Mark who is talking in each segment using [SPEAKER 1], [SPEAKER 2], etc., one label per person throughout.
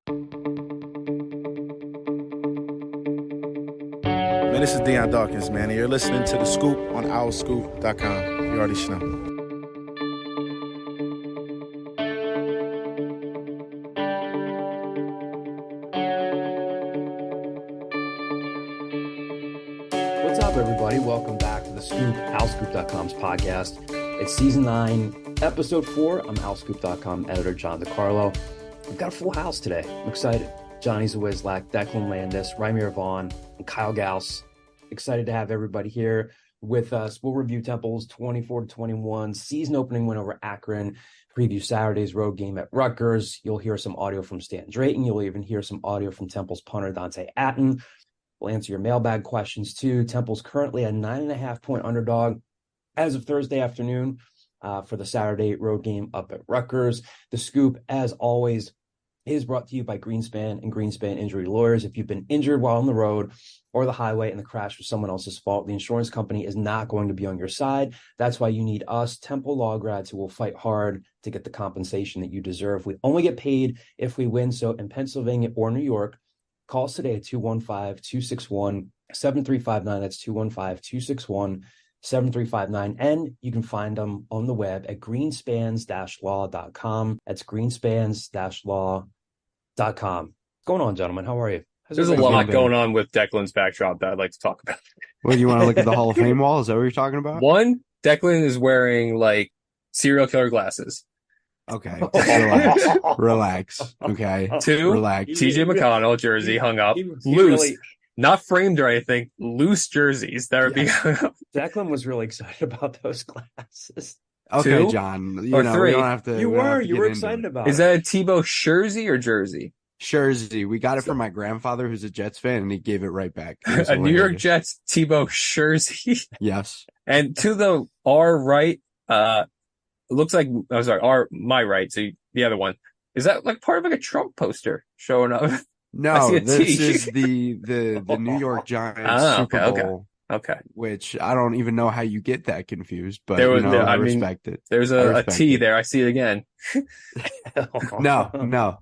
[SPEAKER 1] Man, this is Deion Dawkins, man, and you're listening to The Scoop on owlscoop.com. You already know.
[SPEAKER 2] What's up, everybody? Welcome back to The Scoop, owlscoop.com's podcast. It's season 9, episode 4. I'm owlscoop.com editor John DeCarlo. We've got a full house today. I'm excited. Johnny Zawizlak, Declan Landis, Rymir Vaughn, and Kyle Gauss. Excited to have everybody here with us. We'll review Temple's 24-21 season opening win over Akron, preview Saturday's road game at Rutgers. You'll hear some audio from Stan Drayton. You'll even hear some audio from Temple's punter Dante Atton. We'll answer your mailbag questions too. Temple's currently a 9.5-point underdog as of Thursday afternoon for the Saturday road game up at Rutgers. The Scoop, as always, is brought to you by Greenspan and Greenspan Injury Lawyers. If you've been injured while on the road or the highway and the crash was someone else's fault, the insurance company is not going to be on your side. That's why you need us, Temple Law grads, who will fight hard to get the compensation that you deserve. We only get paid if we win. So in Pennsylvania or New York, call us today at 215-261-7359. That's 215-261-7359. And you can find them on the web at greenspans-law.com. That's greenspans-law.com. What's going on, gentlemen? How are you?
[SPEAKER 3] There's a lot going on with Declan's backdrop that I'd like to talk about.
[SPEAKER 4] Well, you want to look at the Hall of Fame wall? Is that what you're talking about?
[SPEAKER 3] One, Declan is wearing like serial killer glasses.
[SPEAKER 4] Okay. Relax. Okay.
[SPEAKER 3] Two,
[SPEAKER 4] relax.
[SPEAKER 3] TJ McConnell jersey hung up. Loose. Really, not framed or anything. Loose jerseys that are being hung up.
[SPEAKER 2] Declan was really excited about those glasses.
[SPEAKER 4] Okay,
[SPEAKER 3] Two?
[SPEAKER 4] John.
[SPEAKER 3] Or
[SPEAKER 4] three.
[SPEAKER 3] We
[SPEAKER 4] don't have to.
[SPEAKER 2] You were excited about it.
[SPEAKER 3] Is that a Tebow jersey or jersey?
[SPEAKER 4] Jersey. We got it from my grandfather, who's a Jets fan, and he gave it right back.
[SPEAKER 3] A New York Jets Tebow jersey.
[SPEAKER 4] Yes.
[SPEAKER 3] And to the R right, it looks like, I'm sorry, my right, so the other one. Is that like part of like a Trump poster showing up?
[SPEAKER 4] No, this is the New York Giants Super Bowl.
[SPEAKER 3] Okay.
[SPEAKER 4] Which I don't even know how you get that confused, but I respect it.
[SPEAKER 3] There's a T there. I see it again.
[SPEAKER 4] No,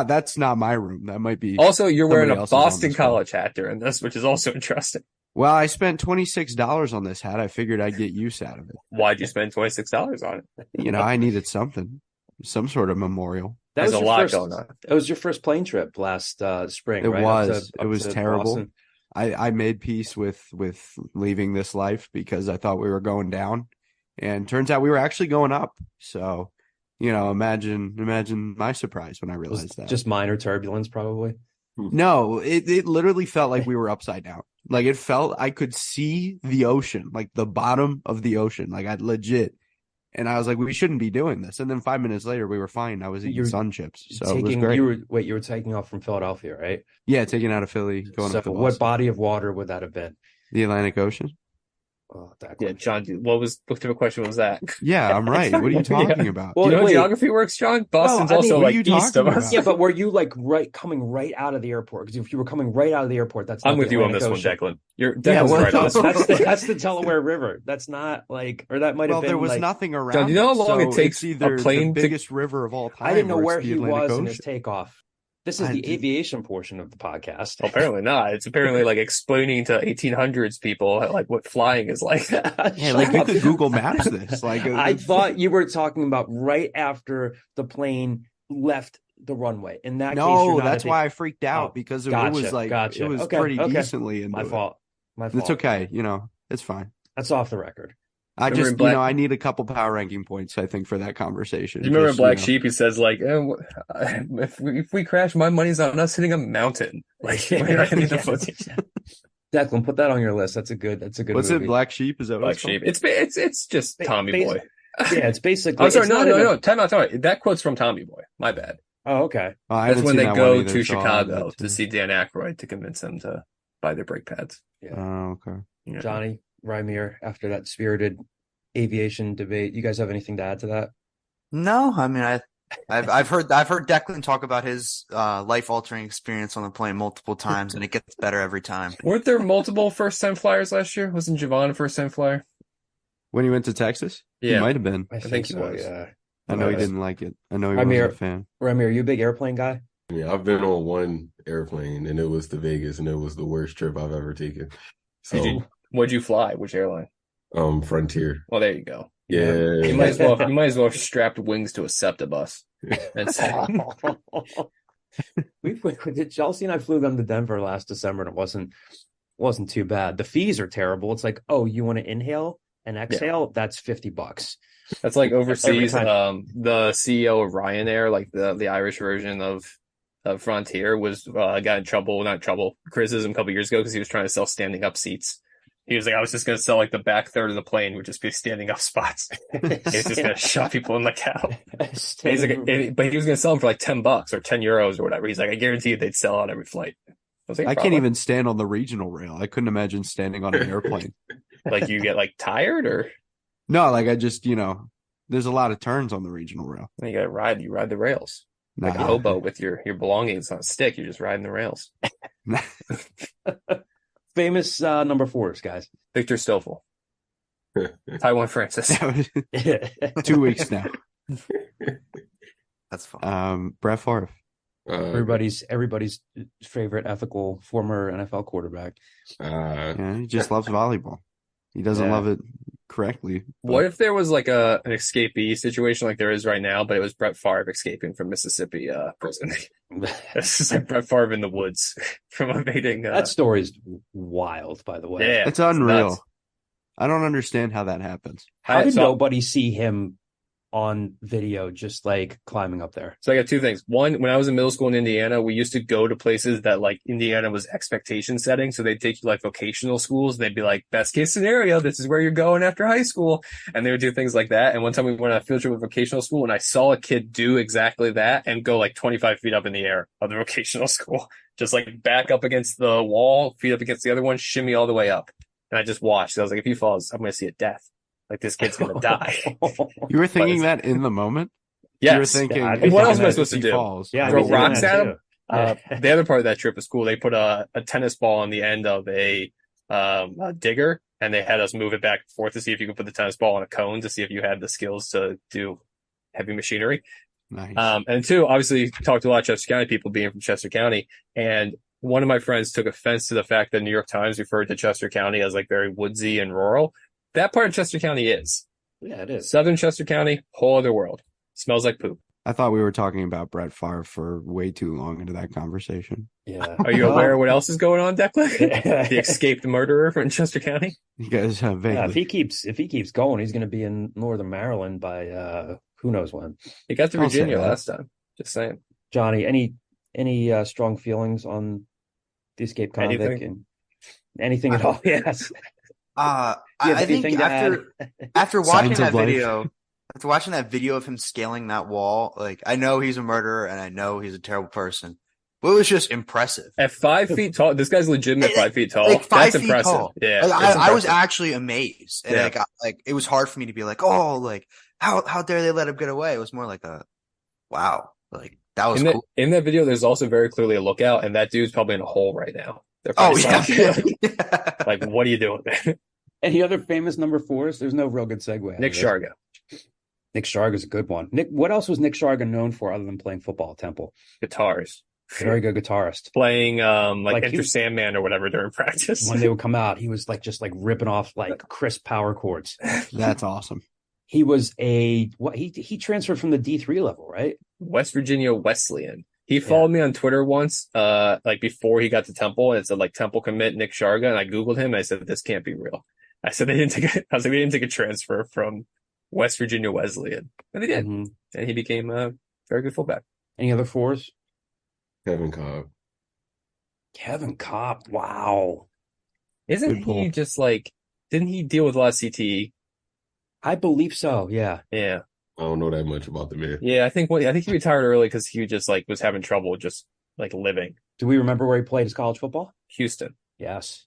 [SPEAKER 4] that's not my room. That might be.
[SPEAKER 3] Also, you're wearing a Boston College hat during this, which is also interesting.
[SPEAKER 4] Well, I spent $26 on this hat. I figured I'd get use out of it.
[SPEAKER 3] Why'd you spend $26 on it?
[SPEAKER 4] I needed some sort of memorial.
[SPEAKER 3] There's a lot going on.
[SPEAKER 2] It was your first plane trip last spring,
[SPEAKER 4] it
[SPEAKER 2] right?
[SPEAKER 4] Was. It was terrible.
[SPEAKER 2] Boston.
[SPEAKER 4] I made peace with leaving this life because I thought we were going down, and turns out we were actually going up. So, imagine my surprise when I realized that.
[SPEAKER 2] Just minor turbulence, probably.
[SPEAKER 4] No, it literally felt like we were upside down. Like it felt I could see the ocean, like the bottom of the ocean. Like I'd legit. And I was like, we shouldn't be doing this. And then 5 minutes later, we were fine. I was eating sun chips. So it was great.
[SPEAKER 2] You were taking off from Philadelphia, right?
[SPEAKER 4] Yeah, taking out of Philly, going up to Boston.
[SPEAKER 2] What body of water would that have been?
[SPEAKER 4] The Atlantic Ocean.
[SPEAKER 3] Oh, yeah, John, what type of question was that?
[SPEAKER 4] Yeah, I'm right. What are you talking about?
[SPEAKER 3] Well, do you know how geography works, John? Boston's also east of us.
[SPEAKER 2] Yeah, but were you coming right out of the airport? Because if you were coming right out of the airport, that's not
[SPEAKER 3] I'm with you on this one, Declan. Declan's right on this one.
[SPEAKER 2] That's the Delaware River. That's not or that might have been.
[SPEAKER 4] Well, there was nothing around.
[SPEAKER 3] John, do you know how long it takes
[SPEAKER 4] a
[SPEAKER 3] plane
[SPEAKER 4] the biggest river of all time?
[SPEAKER 2] I didn't know where he was in his takeoff. This is the aviation portion of the podcast.
[SPEAKER 3] Well, apparently not. It's apparently like explaining to 1800s people like what flying is like.
[SPEAKER 4] Yeah, like you could Google Maps this.
[SPEAKER 2] I thought you were talking about right after the plane left the runway. In that case,
[SPEAKER 4] that's why I freaked out because it was it was pretty decently. In
[SPEAKER 2] My fault.
[SPEAKER 4] It's okay. It's fine.
[SPEAKER 2] That's off the record.
[SPEAKER 4] I just, I need a couple power ranking points, I think, for that conversation.
[SPEAKER 3] You remember Black Sheep? He says, like, if we crash, my money's on us hitting a mountain. Like, I need the footage.
[SPEAKER 2] Declan, put that on your list. That's a good
[SPEAKER 4] What's
[SPEAKER 2] movie.
[SPEAKER 4] it, Black Sheep? Is that what
[SPEAKER 3] Black Sheep? It's just Tommy Boy.
[SPEAKER 2] Yeah, it's basically.
[SPEAKER 3] I'm sorry, no. Time out. That quote's from Tommy Boy. My bad.
[SPEAKER 2] Oh, okay.
[SPEAKER 3] That's when they go to Chicago to see Dan Aykroyd to convince them to buy their brake pads.
[SPEAKER 2] Yeah.
[SPEAKER 4] Oh, okay.
[SPEAKER 3] Yeah.
[SPEAKER 2] Johnny, Rymir, after that spirited aviation debate, you guys have anything to add to that?
[SPEAKER 5] No, I mean, I've heard Declan talk about his life-altering experience on the plane multiple times, and it gets better every time.
[SPEAKER 3] Weren't there multiple first-time flyers last year? Wasn't Javon a first-time flyer?
[SPEAKER 4] When he went to Texas?
[SPEAKER 3] Yeah.
[SPEAKER 4] He might have been.
[SPEAKER 3] I think he was.
[SPEAKER 2] Yeah.
[SPEAKER 4] I know he didn't like it. I know he wasn't a fan.
[SPEAKER 2] Rymir, are you a big airplane guy?
[SPEAKER 6] I mean, I've been on one airplane and it was to Vegas and it was the worst trip I've ever taken. So,
[SPEAKER 3] What'd you fly? Which airline?
[SPEAKER 6] Frontier.
[SPEAKER 3] Well, there you go.
[SPEAKER 6] Yeah.
[SPEAKER 3] You might as well have strapped wings to a SEPTA bus. And
[SPEAKER 2] Chelsea and I flew them to Denver last December, and it wasn't too bad. The fees are terrible. It's like, oh, you want to inhale and exhale? That's $50.
[SPEAKER 3] that's like overseas.
[SPEAKER 2] Every
[SPEAKER 3] The CEO of Ryanair, like the Irish version of Frontier, was got in trouble, not trouble, criticism a couple years ago because he was trying to sell standing up seats. He was like, I was just going to sell like the back third of the plane would just be standing up spots. He was just going to shove people in the cow. He's like, but he was going to sell them for like $10 or €10 or whatever. He's like, I guarantee they'd sell on every flight. I was like,
[SPEAKER 4] I can't even stand on the regional rail. I couldn't imagine standing on an airplane.
[SPEAKER 3] Like you get like tired or
[SPEAKER 4] No, like I just, there's a lot of turns on the regional rail.
[SPEAKER 3] you got to ride. You ride the rails like a
[SPEAKER 4] Nah.
[SPEAKER 3] hobo with your belongings on a stick. You're just riding the rails.
[SPEAKER 2] Famous number 4s, guys.
[SPEAKER 3] Victor Stoffel, Taiwan Francis.
[SPEAKER 4] 2 weeks now.
[SPEAKER 5] That's fun.
[SPEAKER 4] Brett Favre.
[SPEAKER 2] Everybody's favorite ethical former NFL quarterback.
[SPEAKER 4] Yeah, he just loves volleyball. He doesn't love it correctly.
[SPEAKER 3] What if there was like an escapee situation like there is right now, but it was Brett Favre escaping from Mississippi prison? It's just like Brett Favre in the woods from evading.
[SPEAKER 2] That story's wild, by the way.
[SPEAKER 3] Yeah,
[SPEAKER 4] It's unreal.
[SPEAKER 3] nuts.
[SPEAKER 4] I don't understand how that happens.
[SPEAKER 2] How did
[SPEAKER 3] So-
[SPEAKER 2] nobody see him on video just like climbing up there?
[SPEAKER 3] So I got two things. One, when I was in middle school in Indiana, we used to go to places that like Indiana was expectation setting. So they'd take you like vocational schools. They'd be like, best case scenario, this is where you're going after high school. And they would do things like that. And one time we went on a field trip with vocational school and I saw a kid do exactly that and go like 25 feet up in the air of the vocational school. Just like back up against the wall, feet up against the other one, shimmy all the way up. And I just watched. I was like, if he falls, I'm going to see a death. Like this kid's going to die.
[SPEAKER 4] You were thinking that in the moment?
[SPEAKER 3] Yes.
[SPEAKER 4] You were thinking,
[SPEAKER 2] And
[SPEAKER 3] what else am I
[SPEAKER 4] if
[SPEAKER 3] supposed to
[SPEAKER 4] he
[SPEAKER 3] do?
[SPEAKER 4] falls.
[SPEAKER 2] Yeah,
[SPEAKER 3] Throw
[SPEAKER 2] I'd be thinking
[SPEAKER 3] rocks
[SPEAKER 2] that
[SPEAKER 3] at
[SPEAKER 2] too.
[SPEAKER 3] him? The other part of that trip was cool. They put a tennis ball on the end of a digger, and they had us move it back and forth to see if you could put the tennis ball on a cone to see if you had the skills to do heavy machinery.
[SPEAKER 4] Nice.
[SPEAKER 3] And two, obviously, talked to a lot of Chester County people being from Chester County, and one of my friends took offense to the fact that New York Times referred to Chester County as like very woodsy and rural. That part of Chester County is.
[SPEAKER 2] Yeah, it is.
[SPEAKER 3] Southern Chester County, whole other world. Smells like poop.
[SPEAKER 4] I thought we were talking about Brett Favre for way too long into that conversation.
[SPEAKER 2] Yeah.
[SPEAKER 3] Are you aware of what else is going on, Declan? The escaped murderer from Chester County?
[SPEAKER 4] You guys have vaguely.
[SPEAKER 2] Yeah, if he keeps going, he's going to be in northern Maryland by who knows when.
[SPEAKER 3] He got to
[SPEAKER 4] Don't say
[SPEAKER 3] Virginia
[SPEAKER 4] that.
[SPEAKER 3] last time. Just saying.
[SPEAKER 2] Johnny, any strong feelings on the escaped convict
[SPEAKER 3] Anything?
[SPEAKER 2] and anything at all? Yes.
[SPEAKER 5] I
[SPEAKER 2] have
[SPEAKER 5] think
[SPEAKER 2] anything to
[SPEAKER 5] after watching
[SPEAKER 4] Signs of
[SPEAKER 5] that
[SPEAKER 4] life.
[SPEAKER 5] video, after watching that video of him scaling that wall, like I know he's a murderer and I know he's a terrible person, but it was just impressive.
[SPEAKER 3] At 5 feet tall, this guy's legitimate 5 feet tall.
[SPEAKER 5] Like 5
[SPEAKER 3] That's
[SPEAKER 5] feet
[SPEAKER 3] impressive.
[SPEAKER 5] tall.
[SPEAKER 3] Yeah.
[SPEAKER 5] Like,
[SPEAKER 3] that's
[SPEAKER 5] I was
[SPEAKER 3] impressive.
[SPEAKER 5] actually amazed, and
[SPEAKER 3] Yeah.
[SPEAKER 5] like it was hard for me to be like, oh, like how dare they let him get away? It was more like a wow, like that was cool.
[SPEAKER 3] In that video, there's also very clearly a lookout, and that dude's probably in a hole right now. They're
[SPEAKER 5] Oh
[SPEAKER 3] probably
[SPEAKER 5] yeah,
[SPEAKER 3] saying, like, what are you doing, man?
[SPEAKER 2] Any other famous number 4s? There's no real good segue. out of
[SPEAKER 3] Nick
[SPEAKER 2] this.
[SPEAKER 3] Sharga.
[SPEAKER 2] Nick Sharga's a good one. Nick, what else was Nick Sharga known for other than playing football at Temple?
[SPEAKER 3] Guitars.
[SPEAKER 2] Very good guitarist.
[SPEAKER 3] Playing
[SPEAKER 2] Like
[SPEAKER 3] Enter
[SPEAKER 2] he-
[SPEAKER 3] Sandman or whatever during practice.
[SPEAKER 2] When they would come out, he was like just like ripping off like crisp power chords.
[SPEAKER 4] That's awesome.
[SPEAKER 2] He was he transferred from the D3 level, right?
[SPEAKER 3] West Virginia Wesleyan. He followed me on Twitter once, like before he got to Temple, and it said like Temple commit Nick Sharga, and I Googled him and I said, this can't be real. I said they didn't take a transfer from West Virginia Wesleyan. And they did.
[SPEAKER 2] Mhm.
[SPEAKER 3] And he became a very good fullback.
[SPEAKER 2] Any other 4s?
[SPEAKER 6] Kevin Cobb.
[SPEAKER 2] Kevin Kopp. Wow.
[SPEAKER 3] Isn't
[SPEAKER 4] Good
[SPEAKER 3] he
[SPEAKER 4] pull.
[SPEAKER 3] just like, didn't he deal with a lot of CTE?
[SPEAKER 2] I believe so. Yeah.
[SPEAKER 3] Yeah.
[SPEAKER 6] I don't know that much about the man.
[SPEAKER 3] Yeah, I think he retired early because he just like was having trouble just like living.
[SPEAKER 2] Do we remember where he played his college football?
[SPEAKER 3] Houston.
[SPEAKER 2] Yes.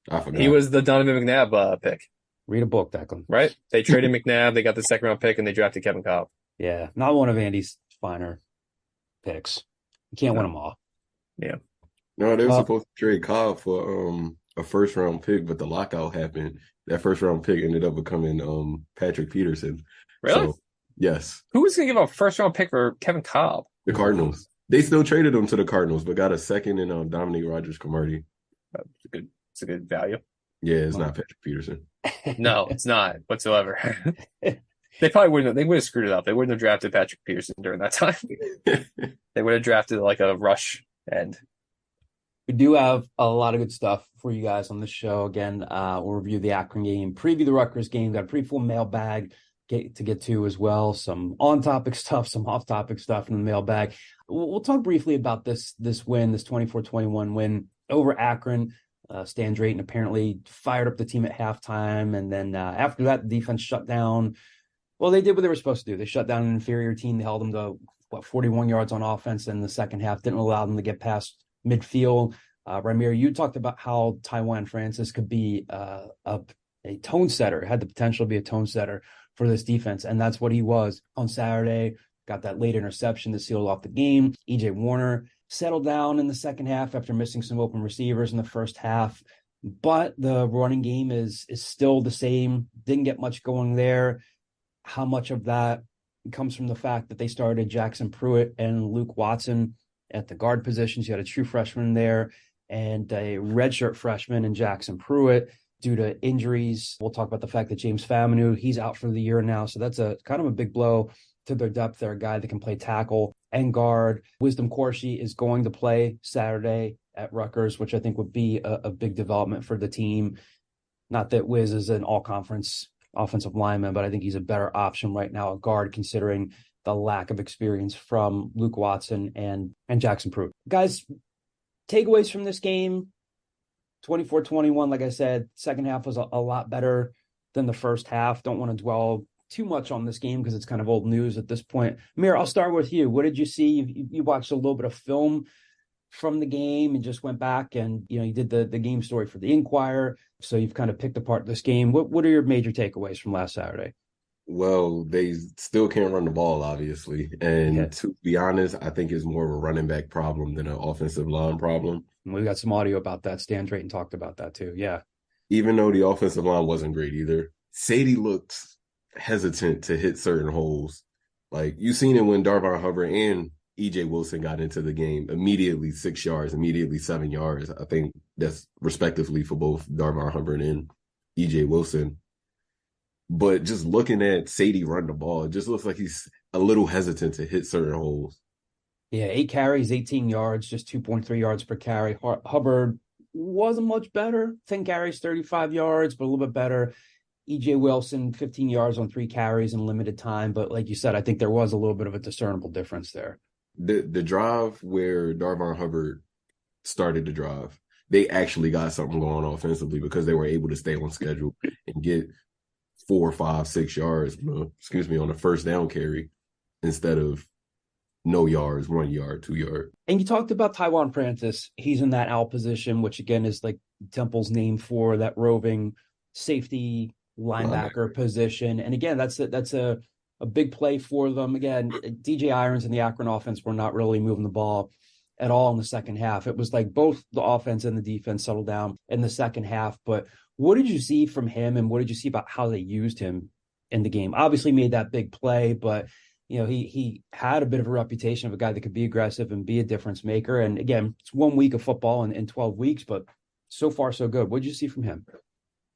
[SPEAKER 6] I forgot.
[SPEAKER 3] He was the Donovan McNabb pick,
[SPEAKER 2] Read a book, Declan.
[SPEAKER 3] right? They traded McNabb, they got the second round pick, and they drafted Kevin Cobb.
[SPEAKER 2] Yeah. Not one of Andy's finer picks. You can't win them all.
[SPEAKER 6] No, they were
[SPEAKER 2] Uh,
[SPEAKER 6] supposed to trade Cobb for a first round pick, but the lockout happened. That first round pick ended up becoming Patrick Peterson.
[SPEAKER 3] Really?
[SPEAKER 6] So, yes,
[SPEAKER 3] Who was going to give up a first round pick for Kevin Cobb?
[SPEAKER 6] the Cardinals. They still traded him to the Cardinals, but got a second in Dominique Rodgers-Cromartie.
[SPEAKER 3] It's a good value.
[SPEAKER 6] Yeah, it's not Patrick Peterson.
[SPEAKER 3] No, it's not whatsoever. They probably wouldn't. They would have screwed it up. They wouldn't have drafted Patrick Peterson during that time. They would have drafted like a rush end.
[SPEAKER 2] We do have a lot of good stuff for you guys on the show. Again, we'll review the Akron game, preview the Rutgers game, got a pretty full mailbag to get to as well. Some on-topic stuff, some off-topic stuff in the mailbag. We'll talk briefly about this win, this 24-21 win over Akron. Stan Drayton apparently fired up the team at halftime, and then after that, the defense shut down. Well, they did what they were supposed to do. They shut down an inferior team. They held them to 41 yards on offense in the second half. Didn't allow them to get past midfield. Ramir, you talked about how Tywan Francis could be a tone setter, had the potential to be a tone setter for this defense, and that's what he was on Saturday. Got that late interception to seal off the game. EJ Warner settled down in the second half after missing some open receivers in the first half, but the running game is still the same. Didn't get much going there. How much of that comes from the fact that they started Jackson Pruitt and Luke Watson at the guard positions? You had a true freshman there and a redshirt freshman in Jackson Pruitt due to injuries. We'll talk about the fact that James Faminu, he's out for the year now. So that's a kind of a big blow to their depth there, a guy that can play tackle and guard. Wisdom Corshi is going to play Saturday at Rutgers, which I think would be a big development for the team. Not that Wiz is an all-conference offensive lineman, but I think he's a better option right now at guard, considering the lack of experience from Luke Watson and Jackson Pruitt. Guys, takeaways from this game, 24-21, like I said, second half was a lot better than the first half. Don't want to dwell too much on this game because it's kind of old news at this point. Amir, I'll start with you. What did you see? You watched a little bit of film from the game and just went back and, you did the game story for the Inquirer. So you've kind of picked apart this game. What are your major takeaways from last Saturday?
[SPEAKER 6] Well, they still can't run the ball, obviously. And to be honest, I think it's more of a running back problem than an offensive line problem.
[SPEAKER 2] We got some audio about that. Stan Drayton talked about that too. Yeah.
[SPEAKER 6] Even though the offensive line wasn't great either, Sadie looked hesitant to hit certain holes. Like, you seen it when Darvon Hubbard and EJ Wilson got into the game. Immediately 6 yards, immediately 7 yards. I think that's respectively for both Darvon Hubbard and EJ Wilson. But just looking at Sadie run the ball, it just looks like he's a little hesitant to hit certain holes.
[SPEAKER 2] Yeah, 8 carries, 18 yards, just 2.3 yards per carry. Hubbard wasn't much better. 10 carries, 35 yards, but a little bit better. EJ Wilson, 15 yards on 3 carries in limited time. But like you said, I think there was a little bit of a discernible difference there.
[SPEAKER 6] The drive where Darvon Hubbard started the drive, they actually got something going offensively because they were able to stay on schedule and get 4, 5, 6 yards, on the first down carry instead of no yards, 1 yard, 2 yard.
[SPEAKER 2] And you talked about Tywan Francis. He's in that out position, which again is like Temple's name for that roving safety linebacker position. And again, that's a big play for them. Again, DJ Irons and the Akron offense were not really moving the ball at all in the second half. It was like both the offense and the defense settled down in the second half. But what did you see from him, and what did you see about how they used him in the game? Obviously made that big play, but he had a bit of a reputation of a guy that could be aggressive and be a difference maker. And again, it's 1 week of football in 12 weeks, but so far so good. What did you see from him?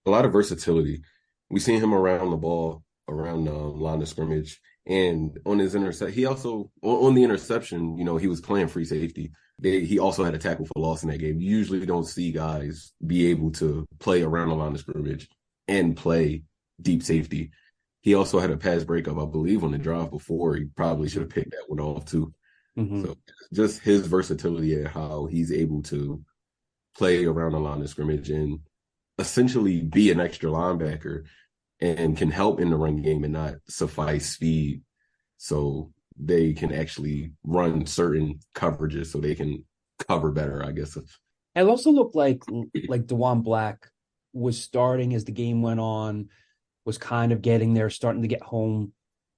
[SPEAKER 6] A lot of versatility. We seen him around the ball, around the line of scrimmage, and on his intercept. He also on the interception, he was playing free safety. He also had a tackle for loss in that game. You usually don't see guys be able to play around the line of scrimmage and play deep safety. He also had a pass breakup, I believe, on the drive before. He probably should have picked that one off too. Mm-hmm. So just his versatility and how he's able to play around the line of scrimmage and essentially be an extra linebacker and can help in the run game and not suffice speed. So they can actually run certain coverages so they can cover better, I guess.
[SPEAKER 2] It also looked like DeJuan Black was starting as the game went on, was kind of getting there, starting to get home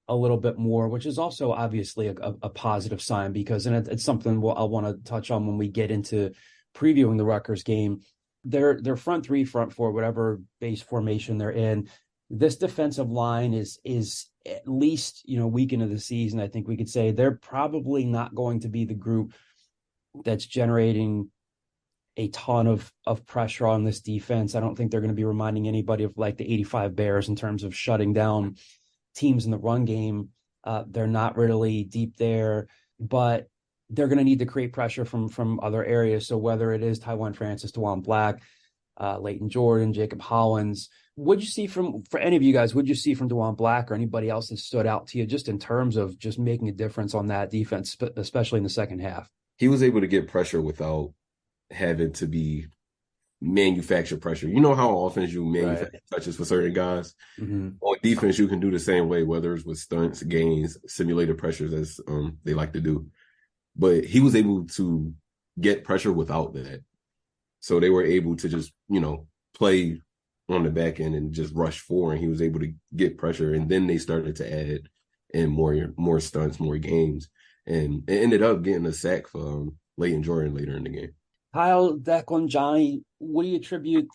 [SPEAKER 2] a little bit more, which is also obviously a positive sign because, and it's something I'll want to touch on when we get into previewing the Rutgers game. Their front three, front four, whatever base formation they're in, this defensive line is at least, week into the season, I think we could say they're probably not going to be the group that's generating a ton of pressure on this defense. I don't think they're going to be reminding anybody of like the 85 Bears in terms of shutting down teams in the run game. They're not really deep there, but they're going to need to create pressure from other areas. So whether it is Tywan Francis, DeJuan Black, Leighton Jordan, Jacob Hollins, for any of you guys, what'd you see from DeJuan Black or anybody else that stood out to you just in terms of just making a difference on that defense, especially in the second half?
[SPEAKER 6] He was able to get pressure without having to be manufacture pressure. You know how on offense you manufacture touches for certain guys?
[SPEAKER 2] Mm-hmm.
[SPEAKER 6] On defense, you can do the same way, whether it's with stunts, gains, simulated pressures, as they like to do. But he was able to get pressure without that. So they were able to just, play on the back end and just rush forward. And he was able to get pressure. And then they started to add in more stunts, more games. And it ended up getting a sack for Leighton Jordan later in the game.
[SPEAKER 2] Kyle, Declan, Johnny, what do you attribute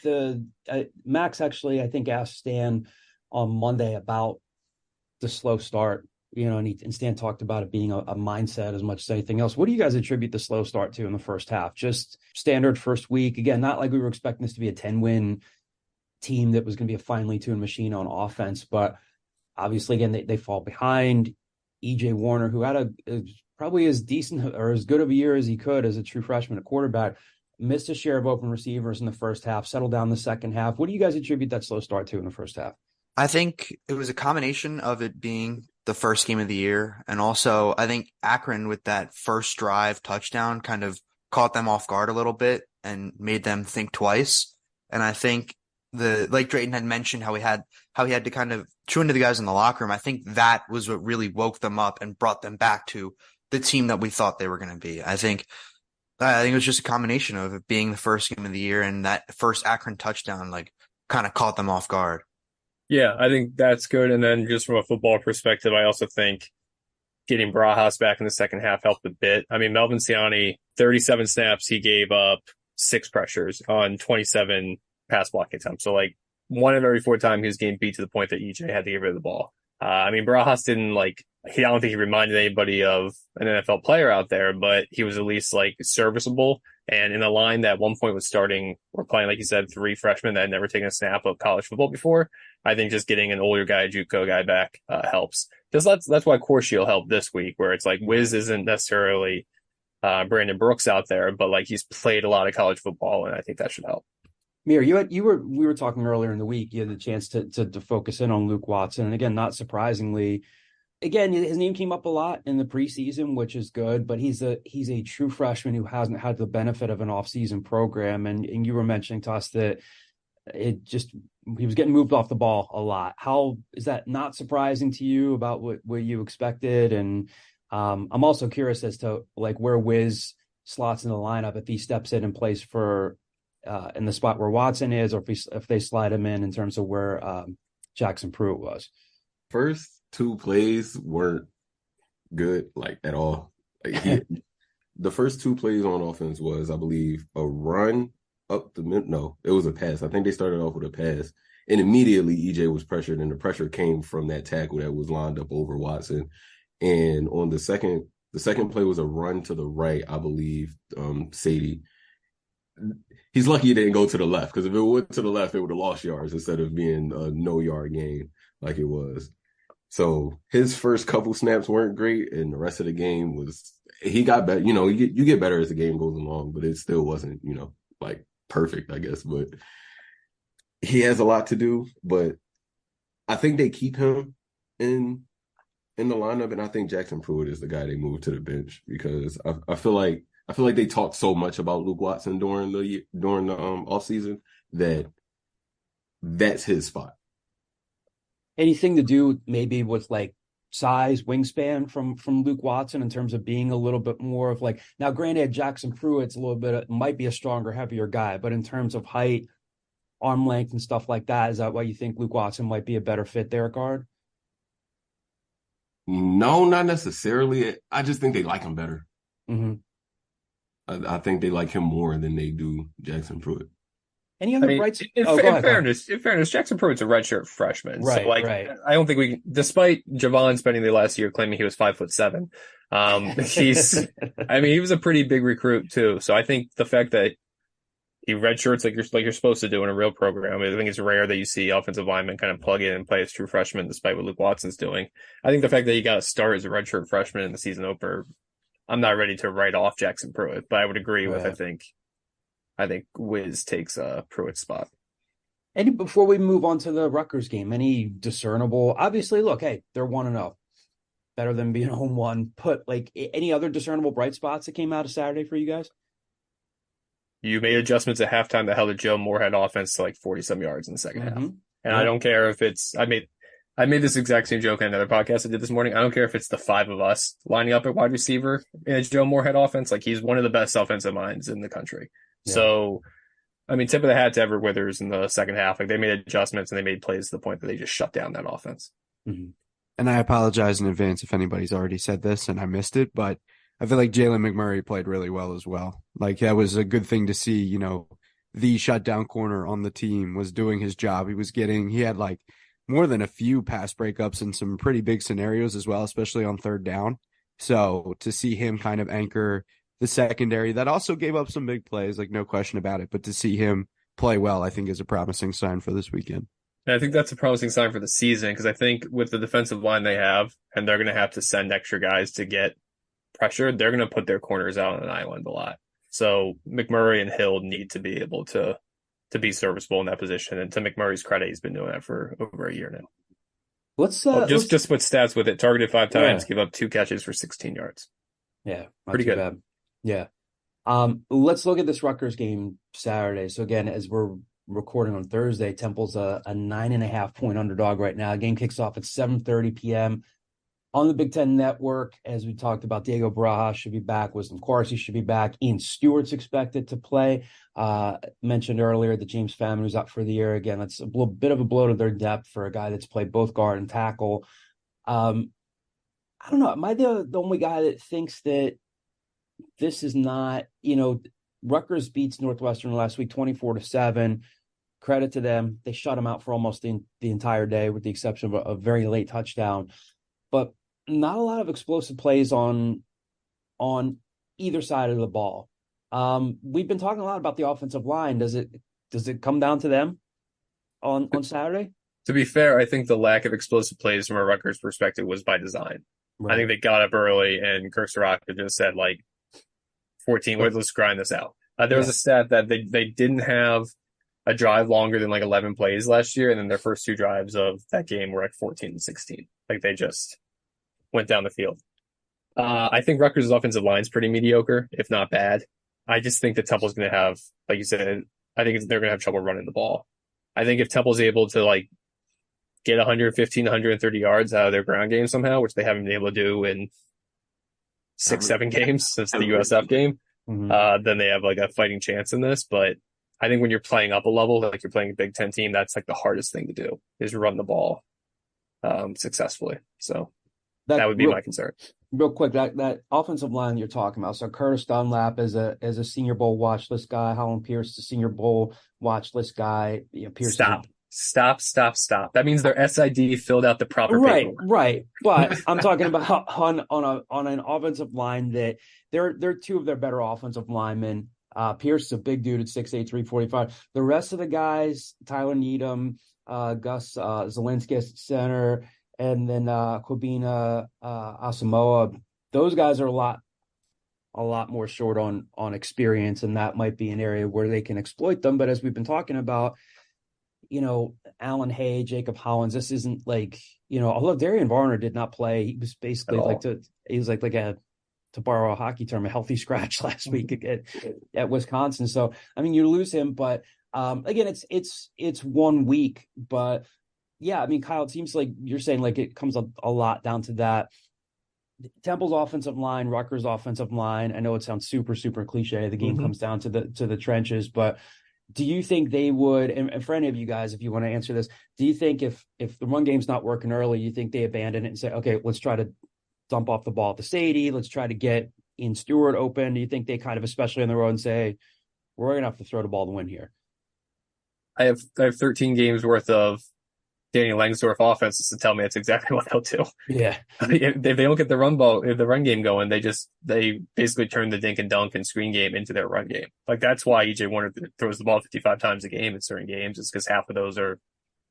[SPEAKER 2] Max actually, I think, asked Stan on Monday about the slow start, and Stan talked about it being a mindset as much as anything else. What do you guys attribute the slow start to in the first half? Just standard first week. Again, not like we were expecting this to be a 10-win team that was going to be a finely tuned machine on offense, but obviously, again, they fall behind. EJ Warner, who had probably as decent or as good of a year as he could as a true freshman at quarterback, missed a share of open receivers in the first half, settled down the second half. What do you guys attribute that slow start to in the first half?
[SPEAKER 5] I think it was a combination of it being the first game of the year. And also, I think Akron with that first drive touchdown kind of caught them off guard a little bit and made them think twice. And I think like Drayton had mentioned, how he had to kind of chew into the guys in the locker room. I think that was what really woke them up and brought them back to the team that we thought they were going to be. I think it was just a combination of it being the first game of the year and that first Akron touchdown, like, kind of caught them off guard.
[SPEAKER 3] Yeah, I think that's good. And then just from a football perspective, I also think getting Barajas back in the second half helped a bit. I mean, Melvin Siani, 37 snaps, he gave up 6 pressures on 27 pass block attempts. So like 1 in every 4 times he was getting beat to the point that EJ had to get rid of the ball. I mean, Barajas didn't I don't think he reminded anybody of an NFL player out there, but he was at least serviceable. And in a line that at one point was starting, we're playing, like you said, 3 freshmen that had never taken a snap of college football before. I think just getting an older guy, JUCO guy back helps. That's why Corshiel helped this week, where it's like Wiz isn't necessarily Brandon Brooks out there, but he's played a lot of college football, and I think that should help.
[SPEAKER 2] Mir, we were talking earlier in the week. You had the chance to focus in on Luke Watson, and again, not surprisingly, his name came up a lot in the preseason, which is good. But he's a true freshman who hasn't had the benefit of an off-season program, and you were mentioning to us that he was getting moved off the ball a lot. How is that not surprising to you about what you expected? And I'm also curious as to where Wiz slots in the lineup if he steps in place for. In the spot where Watson is, or if they slide him in terms of where Jackson Pruitt was.
[SPEAKER 6] First 2 plays weren't good, at all. The first 2 plays on offense was, I believe, a run up the middle. No, it was a pass. I think they started off with a pass. And immediately EJ was pressured, and the pressure came from that tackle that was lined up over Watson. And on the second play was a run to the right, I believe, Sadie. He's lucky he didn't go to the left, because if it went to the left, it would have lost yards instead of being a no-yard gain like it was. So his first couple snaps weren't great, and the rest of the game he got better. You get better as the game goes along, but it still wasn't, perfect, I guess. But he has a lot to do, but I think they keep him in the lineup, and I think Jackson Pruitt is the guy they move to the bench, because I feel like they talked so much about Luke Watson during the offseason that's his spot.
[SPEAKER 2] Anything to do maybe with size, wingspan from Luke Watson in terms of being a little bit more of now granted Jackson Pruitt's might be a stronger, heavier guy, but in terms of height, arm length and stuff like that, is that why you think Luke Watson might be a better fit there, guard?
[SPEAKER 6] No, not necessarily. I just think they like him better.
[SPEAKER 2] Mm-hmm.
[SPEAKER 6] I think they like him more than they do Jackson Pruitt.
[SPEAKER 2] Any other
[SPEAKER 3] I mean,
[SPEAKER 2] brights?
[SPEAKER 3] in,
[SPEAKER 2] Oh,
[SPEAKER 3] fa-
[SPEAKER 2] go
[SPEAKER 3] in
[SPEAKER 2] ahead.
[SPEAKER 3] fairness, Jackson Pruitt's a redshirt freshman.
[SPEAKER 2] Right,
[SPEAKER 3] So, like,
[SPEAKER 2] right.
[SPEAKER 3] I don't think despite Javon spending the last year claiming he was 5'7", he was a pretty big recruit too. So I think the fact that he redshirts like you're supposed to do in a real program. I think it's rare that you see offensive linemen kind of plug in and play as true freshmen, despite what Luke Watson's doing. I think the fact that he got to start as a redshirt freshman in the season opener, I'm not ready to write off Jackson Pruitt, but I would agree with I think Wiz takes Pruitt's spot.
[SPEAKER 2] And before we move on to the Rutgers game, any discernible? Obviously, look, hey, they're 1-0, better than being home one. But like any other discernible bright spots that came out of Saturday for you guys?
[SPEAKER 3] You made adjustments at halftime that held the Joe Moorhead offense to like 40-some yards in the second half. And I don't care if it's I made this exact same joke in another podcast I did this morning. I don't care if it's the five of us lining up at wide receiver in a Joe Moorhead offense. Like, he's one of the best offensive minds in the country. Yeah. So, I mean, tip of the hat to Everett Withers in the second half. Like, they made adjustments and they made plays to the point that they just shut down that offense.
[SPEAKER 4] Mm-hmm. And I apologize in advance if anybody's already said this and I missed it, but I feel like Jalen McMurray played really well as well. Like, that was a good thing to see. You know, the shutdown corner on the team was doing his job. He had like more than a few pass breakups in some pretty big scenarios as well, especially on third down. So to see him kind of anchor the secondary, that also gave up some big plays, like, no question about it. But to see him play well, I think is a promising sign for this weekend.
[SPEAKER 3] And I think that's a promising sign for the season, because I think with the defensive line they have, and they're going to have to send extra guys to get pressure, they're going to put their corners out on an island a lot. So McMurray and Hill need to be able to be serviceable in that position. And to McMurray's credit, he's been doing that for over a year now.
[SPEAKER 2] Let's
[SPEAKER 3] just put stats with it. Targeted 5 times, give up 2 catches for 16 yards.
[SPEAKER 2] Yeah,
[SPEAKER 3] pretty good.
[SPEAKER 2] Bad. Yeah. Let's look at this Rutgers game Saturday. So again, as we're recording on Thursday, Temple's a 9.5-point underdog right now. Game kicks off at 7:30 p.m. on the Big Ten Network. As we talked about, Diego Barajas should be back. Wisdom Corsi should be back. Ian Stewart's expected to play. Mentioned earlier that James Famine was out for the year. Again, that's a bit of a blow to their depth for a guy that's played both guard and tackle. I don't know. Am I the only guy that thinks that this is not, Rutgers beats Northwestern last week 24-7. Credit to them. They shut them out for almost the entire day, with the exception of a very late touchdown. But not a lot of explosive plays on either side of the ball. We've been talking a lot about the offensive line. Does it come down to them on Saturday?
[SPEAKER 3] To be fair, I think the lack of explosive plays from a Rutgers perspective was by design. Right. I think they got up early and Kirk Soraka just said, like, 14, let's grind this out. There was a stat that they didn't have a drive longer than like 11 plays last year, and then their first 2 drives of that game were like 14 and 16. Like, they just went down the field. I think Rutgers' offensive line is pretty mediocre, if not bad. I just think that Temple's going to have, like you said, I think they're going to have trouble running the ball. I think if Temple's able to, like, get 115, 130 yards out of their ground game somehow, which they haven't been able to do in 6-7 games since the USF game, then they have like a fighting chance in this. But I think when you're playing up a level, like you're playing a Big Ten team, that's like the hardest thing to do, is run the ball successfully. So that would be my concern.
[SPEAKER 2] Real quick, that offensive line you're talking about. So Curtis Dunlap is a Senior Bowl watch list guy. Holland Pierce is a Senior Bowl watch list guy. Pierce
[SPEAKER 3] Stop. That means their SID filled out the proper paperwork.
[SPEAKER 2] Right. But I'm talking about on an offensive line that they're 2 of their better offensive linemen. Pierce is a big dude at 6'8", 345. The rest of the guys, Tyler Needham, Gus Zielinski at center, and then Kwabena Asamoah, those guys are a lot more short on experience, and that might be an area where they can exploit them. But as we've been talking about, Alan Hay, Jacob Hollins, this isn't like, although Darian Varner did not play, he was basically to borrow a hockey term, a healthy scratch last week at Wisconsin. So, I mean, you lose him, but again, it's 1 week, but yeah, I mean, Kyle, it seems like you're saying like it comes a lot down to that. Temple's offensive line, Rutgers' offensive line. I know it sounds super, super cliche. The game comes down to the trenches, but do you think they would, and for any of you guys, if you want to answer this, do you think if the run game's not working early, you think they abandon it and say, okay, let's try to dump off the ball at the Sadie, let's try to get Ian Stewart open? Do you think they kind of, especially on the road, and say, we're going to have to throw the ball to win here?
[SPEAKER 3] I have 13 games worth of Danny Langsdorff offenses to tell me that's exactly what they'll do.
[SPEAKER 2] Yeah.
[SPEAKER 3] If they don't get the run game going, they basically turn the dink and dunk and screen game into their run game. Like that's why EJ Warner throws the ball 55 times a game in certain games. It's because half of those are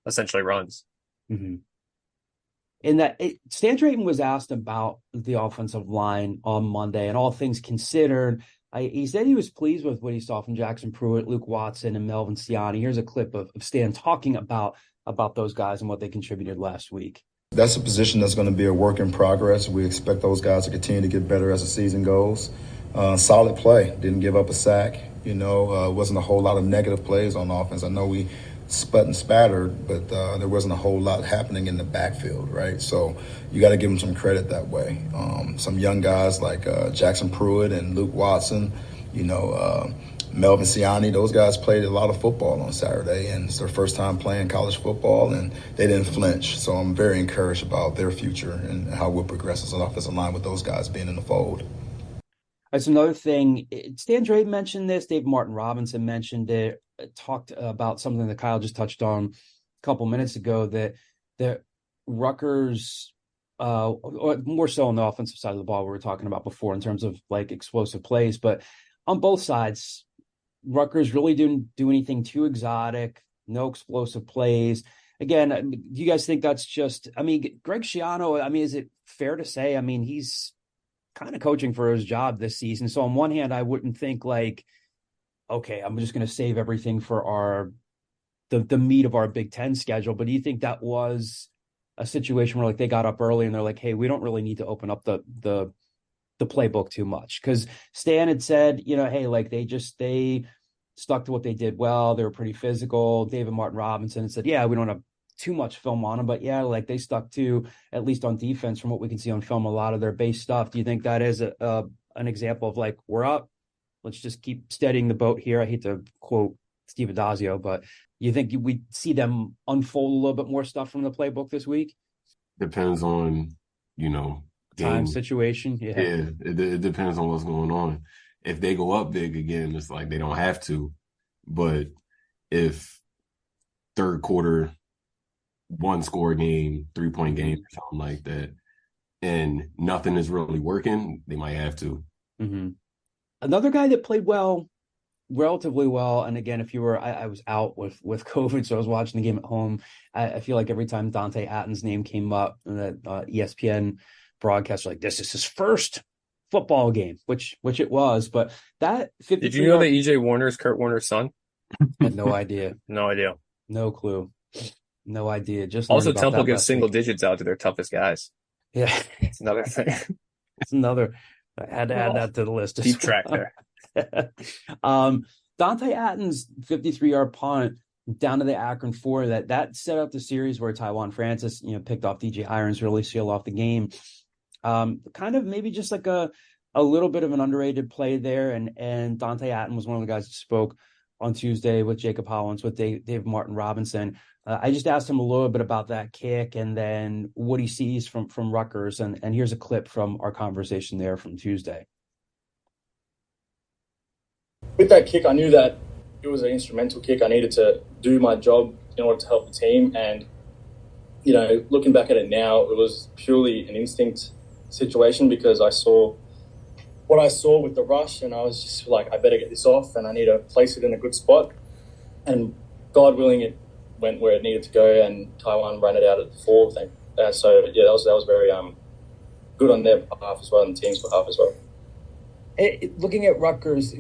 [SPEAKER 3] essentially runs.
[SPEAKER 2] Mm-hmm. Stan Drayton was asked about the offensive line on Monday, and all things considered, he said he was pleased with what he saw from Jackson Pruitt, Luke Watson, and Melvin Siani. Here's a clip of Stan talking about those guys and what they contributed last week.
[SPEAKER 7] That's a position that's going to be a work in progress. We expect those guys to continue to get better as the season goes. Solid play. Didn't give up a sack. Wasn't a whole lot of negative plays on offense. I know we sput and spattered, but there wasn't a whole lot happening in the backfield, right? So you got to give them some credit that way. Some young guys like Jackson Pruitt and Luke Watson, Melvin Siani, those guys played a lot of football on Saturday, and it's their first time playing college football, and they didn't flinch. So I'm very encouraged about their future and how we'll progress as an offensive line with those guys being in the fold.
[SPEAKER 2] That's another thing. Stan Drayton mentioned this. Dave Martin Robinson mentioned it. Talked about something that Kyle just touched on a couple minutes ago, that Rutgers, or more so on the offensive side of the ball we were talking about before in terms of like explosive plays, but on both sides, Rutgers really didn't do anything too exotic, no explosive plays. Again, do you guys think that's just, Greg Schiano, is it fair to say, he's kind of coaching for his job this season. So on one hand, I wouldn't think like, okay, I'm just going to save everything for the meat of our Big Ten schedule. But do you think that was a situation where like they got up early and they're like, hey, we don't really need to open up the playbook too much? Because Stan had said, hey, like they stuck to what they did well. They were pretty physical. David Martin Robinson had said, yeah, we don't have too much film on them, but yeah, like they stuck to, at least on defense, from what we can see on film, a lot of their base stuff. Do you think that is an example of like, we're up, let's just keep steadying the boat here? I hate to quote Steve Adazio, but you think we see them unfold a little bit more stuff from the playbook this week?
[SPEAKER 6] Depends on,
[SPEAKER 2] time situation.
[SPEAKER 6] Yeah, it depends on what's going on. If they go up big again, it's like they don't have to. But if third quarter, 1-score game, 3-point game, or something like that, and nothing is really working, they might have to.
[SPEAKER 2] Mm-hmm. Another guy that played relatively well, and again, if you were, I was out with COVID, so I was watching the game at home. I feel like every time Dante Atton's name came up in that ESPN broadcast, like, this is his first football game, which it was. But that 53.
[SPEAKER 3] Did you know that EJ Warner is Kurt Warner's son?
[SPEAKER 2] I had no idea.
[SPEAKER 3] No idea.
[SPEAKER 2] No clue. No idea. Just
[SPEAKER 3] also, Temple gives single digits out to their toughest guys.
[SPEAKER 2] Yeah,
[SPEAKER 3] it's another thing.
[SPEAKER 2] It's another. I had to add that to the list.
[SPEAKER 3] Deep track there.
[SPEAKER 2] Dante Atton's 53-yard punt down to the Akron 4 that set up the series where Taiwan Francis picked off DJ Irons, really seal off the game. Kind of maybe just like a little bit of an underrated play there, and Dante Atton was one of the guys that spoke on Tuesday with Jacob Hollins, with Dave Martin Robinson. I just asked him a little bit about that kick and then what he sees from Rutgers, and here's a clip from our conversation there from Tuesday.
[SPEAKER 8] With that kick, I knew that it was an instrumental kick. I needed to do my job in order to help the team. And, looking back at it now, it was purely an instinct situation because I saw what I saw with the rush, and I was just like, I better get this off, and I need to place it in a good spot. And God willing, it went where it needed to go, and Taiwan ran it out at the 4. So yeah, that was very good on their behalf as well, and the team's behalf as well.
[SPEAKER 9] Looking at Rutgers,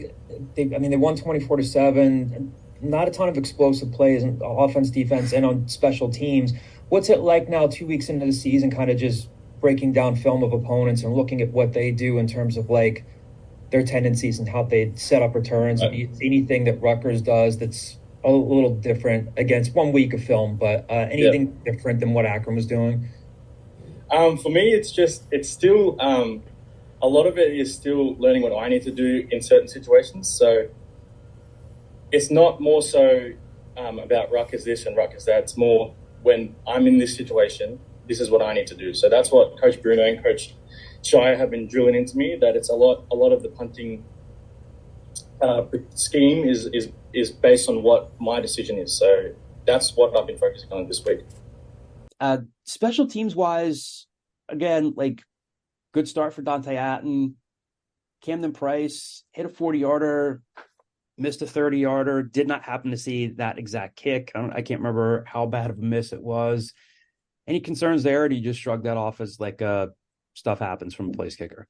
[SPEAKER 9] they won 24-7. Not a ton of explosive plays on offense, defense, and on special teams. What's it like now, 2 weeks into the season, kind of just breaking down film of opponents and looking at what they do in terms of like their tendencies and how they set up returns? Anything that Rutgers does that's a little different against 1 week of film, but anything different than what Akron was doing?
[SPEAKER 8] For me, it's still a lot of it is still learning what I need to do in certain situations. So it's not more so about Rutgers this and Rutgers that. It's more when I'm in this situation, this is what I need to do. So that's what Coach Bruno and Coach Shire have been drilling into me, that it's a lot of the punting scheme is is based on what my decision is. So that's what I've been focusing on this week.
[SPEAKER 2] Special teams wise, again, like good start for Dante Atton. Camden Price hit a 40-yarder, missed a 30-yarder. Did not happen to see that exact kick. I can't remember how bad of a miss it was. Any concerns there? Or do you just shrug that off as like stuff happens from a place kicker?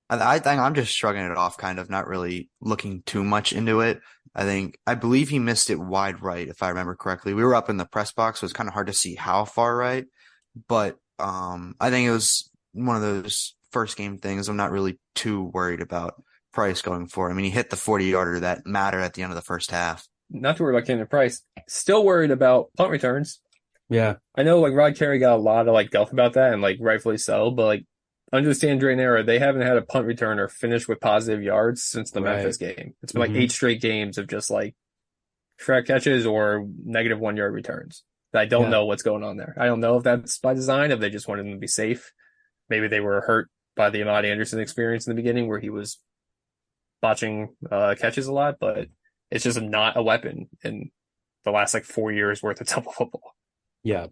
[SPEAKER 5] I think I'm just shrugging it off, kind of not really looking too much into it. I believe he missed it wide right, if I remember correctly. We were up in the press box, so it's kind of hard to see how far right. But I think it was one of those first game things. I'm not really too worried about Price going forward. I mean, he hit the 40-yarder that mattered at the end of the first half.
[SPEAKER 3] Not to worry about Camden Price. Still worried about punt returns.
[SPEAKER 2] Yeah.
[SPEAKER 3] I know like Rod Carey got a lot of like guff about that, and like rightfully so, but like under the Stan Drayton era, they haven't had a punt returner finish with positive yards since the Memphis game. It's been like 8 straight games of just like track catches or negative 1-yard returns. I don't know what's going on there. I don't know if that's by design, if they just wanted them to be safe. Maybe they were hurt by the Ahmad Anderson experience in the beginning where he was botching catches a lot, but it's just not a weapon in the last like 4 years worth of Temple football.
[SPEAKER 2] Yeah.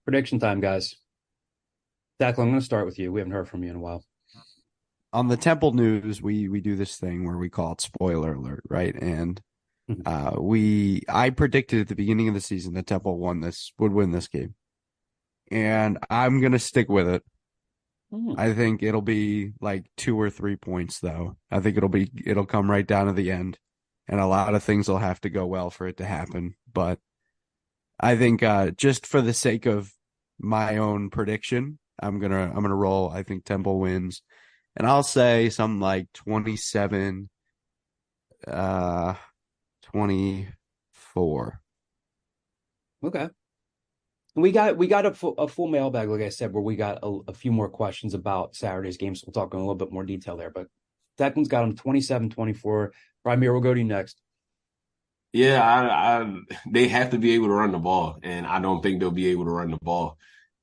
[SPEAKER 2] Prediction time, guys. Declan, I'm going to start with you. We haven't heard from you in a while.
[SPEAKER 4] On the Temple news, we do this thing where we call it spoiler alert, right? And I predicted at the beginning of the season that Temple would win this game. And I'm going to stick with it. I think it'll be like 2 or 3 points, though. I think it'll come right down to the end, and a lot of things will have to go well for it to happen. But I think just for the sake of my own prediction, I'm gonna roll. I think Temple wins, and I'll say something like 27, 24.
[SPEAKER 2] Okay. We got a full mailbag, like I said, where we got a few more questions about Saturday's game, so we'll talk in a little bit more detail there. But Declan's got him 27-24. Ramir, we'll go to you next.
[SPEAKER 6] Yeah, they have to be able to run the ball, and I don't think they'll be able to run the ball.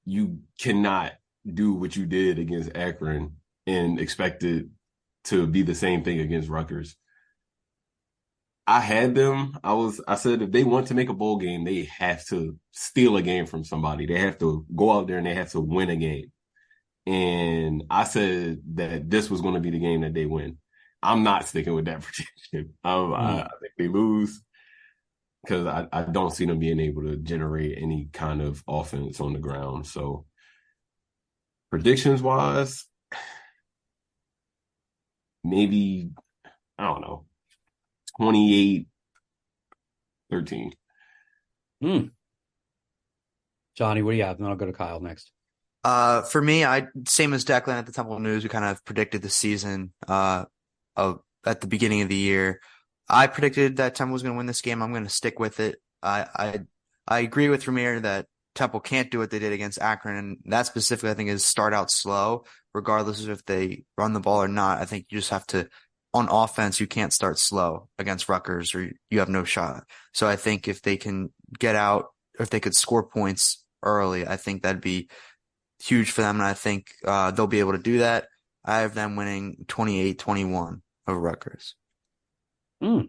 [SPEAKER 6] You cannot do what you did against Akron and expect it to be the same thing against Rutgers. I had them. I said if they want to make a bowl game, they have to steal a game from somebody. They have to go out there and they have to win a game. And I said that this was going to be the game that they win. I'm not sticking with that prediction. I think they lose because I don't see them being able to generate any kind of offense on the ground. So predictions wise, maybe, I don't know, 28-13.
[SPEAKER 2] Johnny, what do you have? Then I'll go to Kyle next.
[SPEAKER 5] For me, same as Declan at the Temple News, we kind of predicted the season at the beginning of the year. I predicted that Temple was going to win this game. I'm going to stick with it. I agree with Ramir that Temple can't do what they did against Akron, and that specifically I think is start out slow, regardless of if they run the ball or not. I think you just have to, on offense, you can't start slow against Rutgers or you have no shot. So I think if they can get out, if they could score points early, I think that'd be huge for them, and I think they'll be able to do that. I have them winning 28-21 over Rutgers.
[SPEAKER 2] Kyle,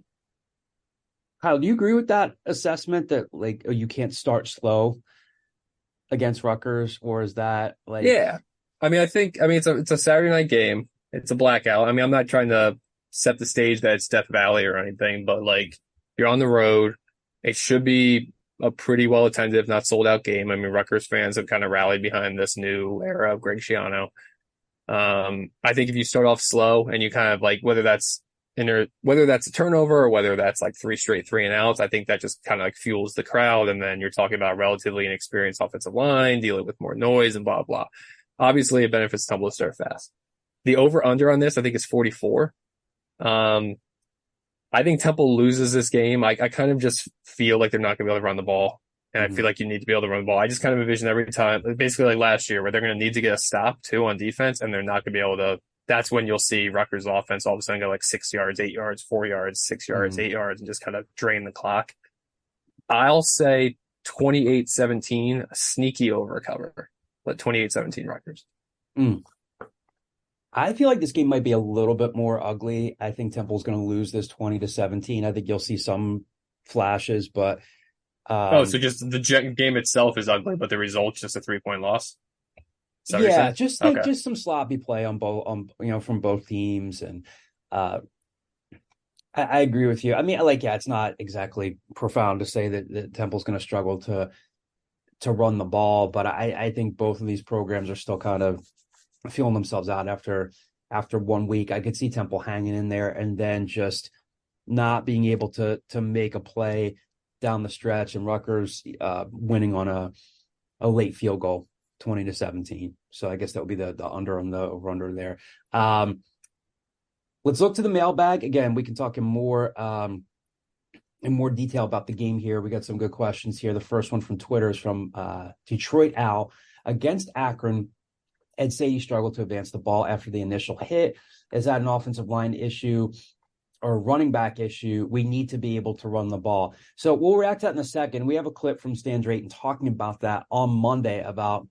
[SPEAKER 2] do you agree with that assessment that like you can't start slow against Rutgers, or is that like?
[SPEAKER 3] Yeah, I mean it's a Saturday night game. It's a blackout. I mean, I'm not trying to set the stage that it's Death Valley or anything, but like you're on the road. It should be a pretty well attended, if not sold out game. I mean, Rutgers fans have kind of rallied behind this new era of Greg Schiano. I think if you start off slow and you kind of like, whether that's a turnover or whether that's like 3 straight 3-and-outs, I think that just kind of like fuels the crowd. And then you're talking about relatively inexperienced offensive line dealing with more noise and blah, blah. Obviously it benefits Temple to start fast. The over under on this, I think, is 44. I think Temple loses this game. I kind of just feel like they're not going to be able to run the ball. And I feel like you need to be able to run the ball. I just kind of envision every time, basically like last year, where they're going to need to get a stop too on defense, and they're not going to be able to. That's when you'll see Rutgers offense all of a sudden go like 6 yards, 8 yards, 4 yards, 6 yards, 8 yards, and just kind of drain the clock. I'll say 28-17, a sneaky over cover. But 28-17 Rutgers.
[SPEAKER 2] I feel like this game might be a little bit more ugly. I think Temple's going to lose this 20-17. I think you'll see some flashes, but
[SPEAKER 3] So just the game itself is ugly, but the result's just a 3-point loss. Is that what you're
[SPEAKER 2] yeah,
[SPEAKER 3] saying?
[SPEAKER 2] just
[SPEAKER 3] Okay.
[SPEAKER 2] just some sloppy play on both, from both teams, and I agree with you. I mean, it's not exactly profound to say that Temple's going to struggle to run the ball, but I think both of these programs are still kind of feeling themselves out after 1 week. I could see Temple hanging in there and then just not being able to make a play down the stretch, and Rutgers winning on a late field goal, 20-17. So I guess that would be the under and the over-under there. Let's look to the mailbag. Again, we can talk in more detail about the game here. We got some good questions here. The first one from Twitter is from Detroit Owl. Against Akron, Ed Sadie struggled to advance the ball after the initial hit. Is that an offensive line issue or a running back issue? We need to be able to run the ball. So we'll react to that in a second. We have a clip from Stan Drayton talking about that on Monday, about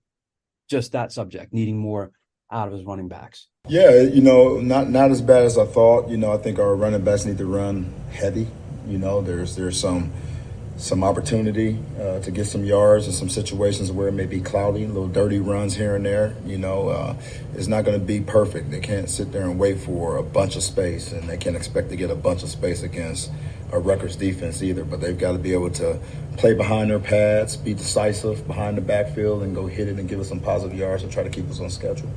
[SPEAKER 2] just that subject, needing more out of his running backs.
[SPEAKER 7] Yeah, not as bad as I thought. I think our running backs need to run heavy. There's some opportunity to get some yards in some situations where it may be cloudy, little dirty runs here and there. It's not going to be perfect. They can't sit there and wait for a bunch of space, and they can't expect to get a bunch of space against a Rutgers defense either. But they've got to be able to play behind their pads, be decisive behind the backfield, and go hit it and give us some positive yards and try to keep us on schedule.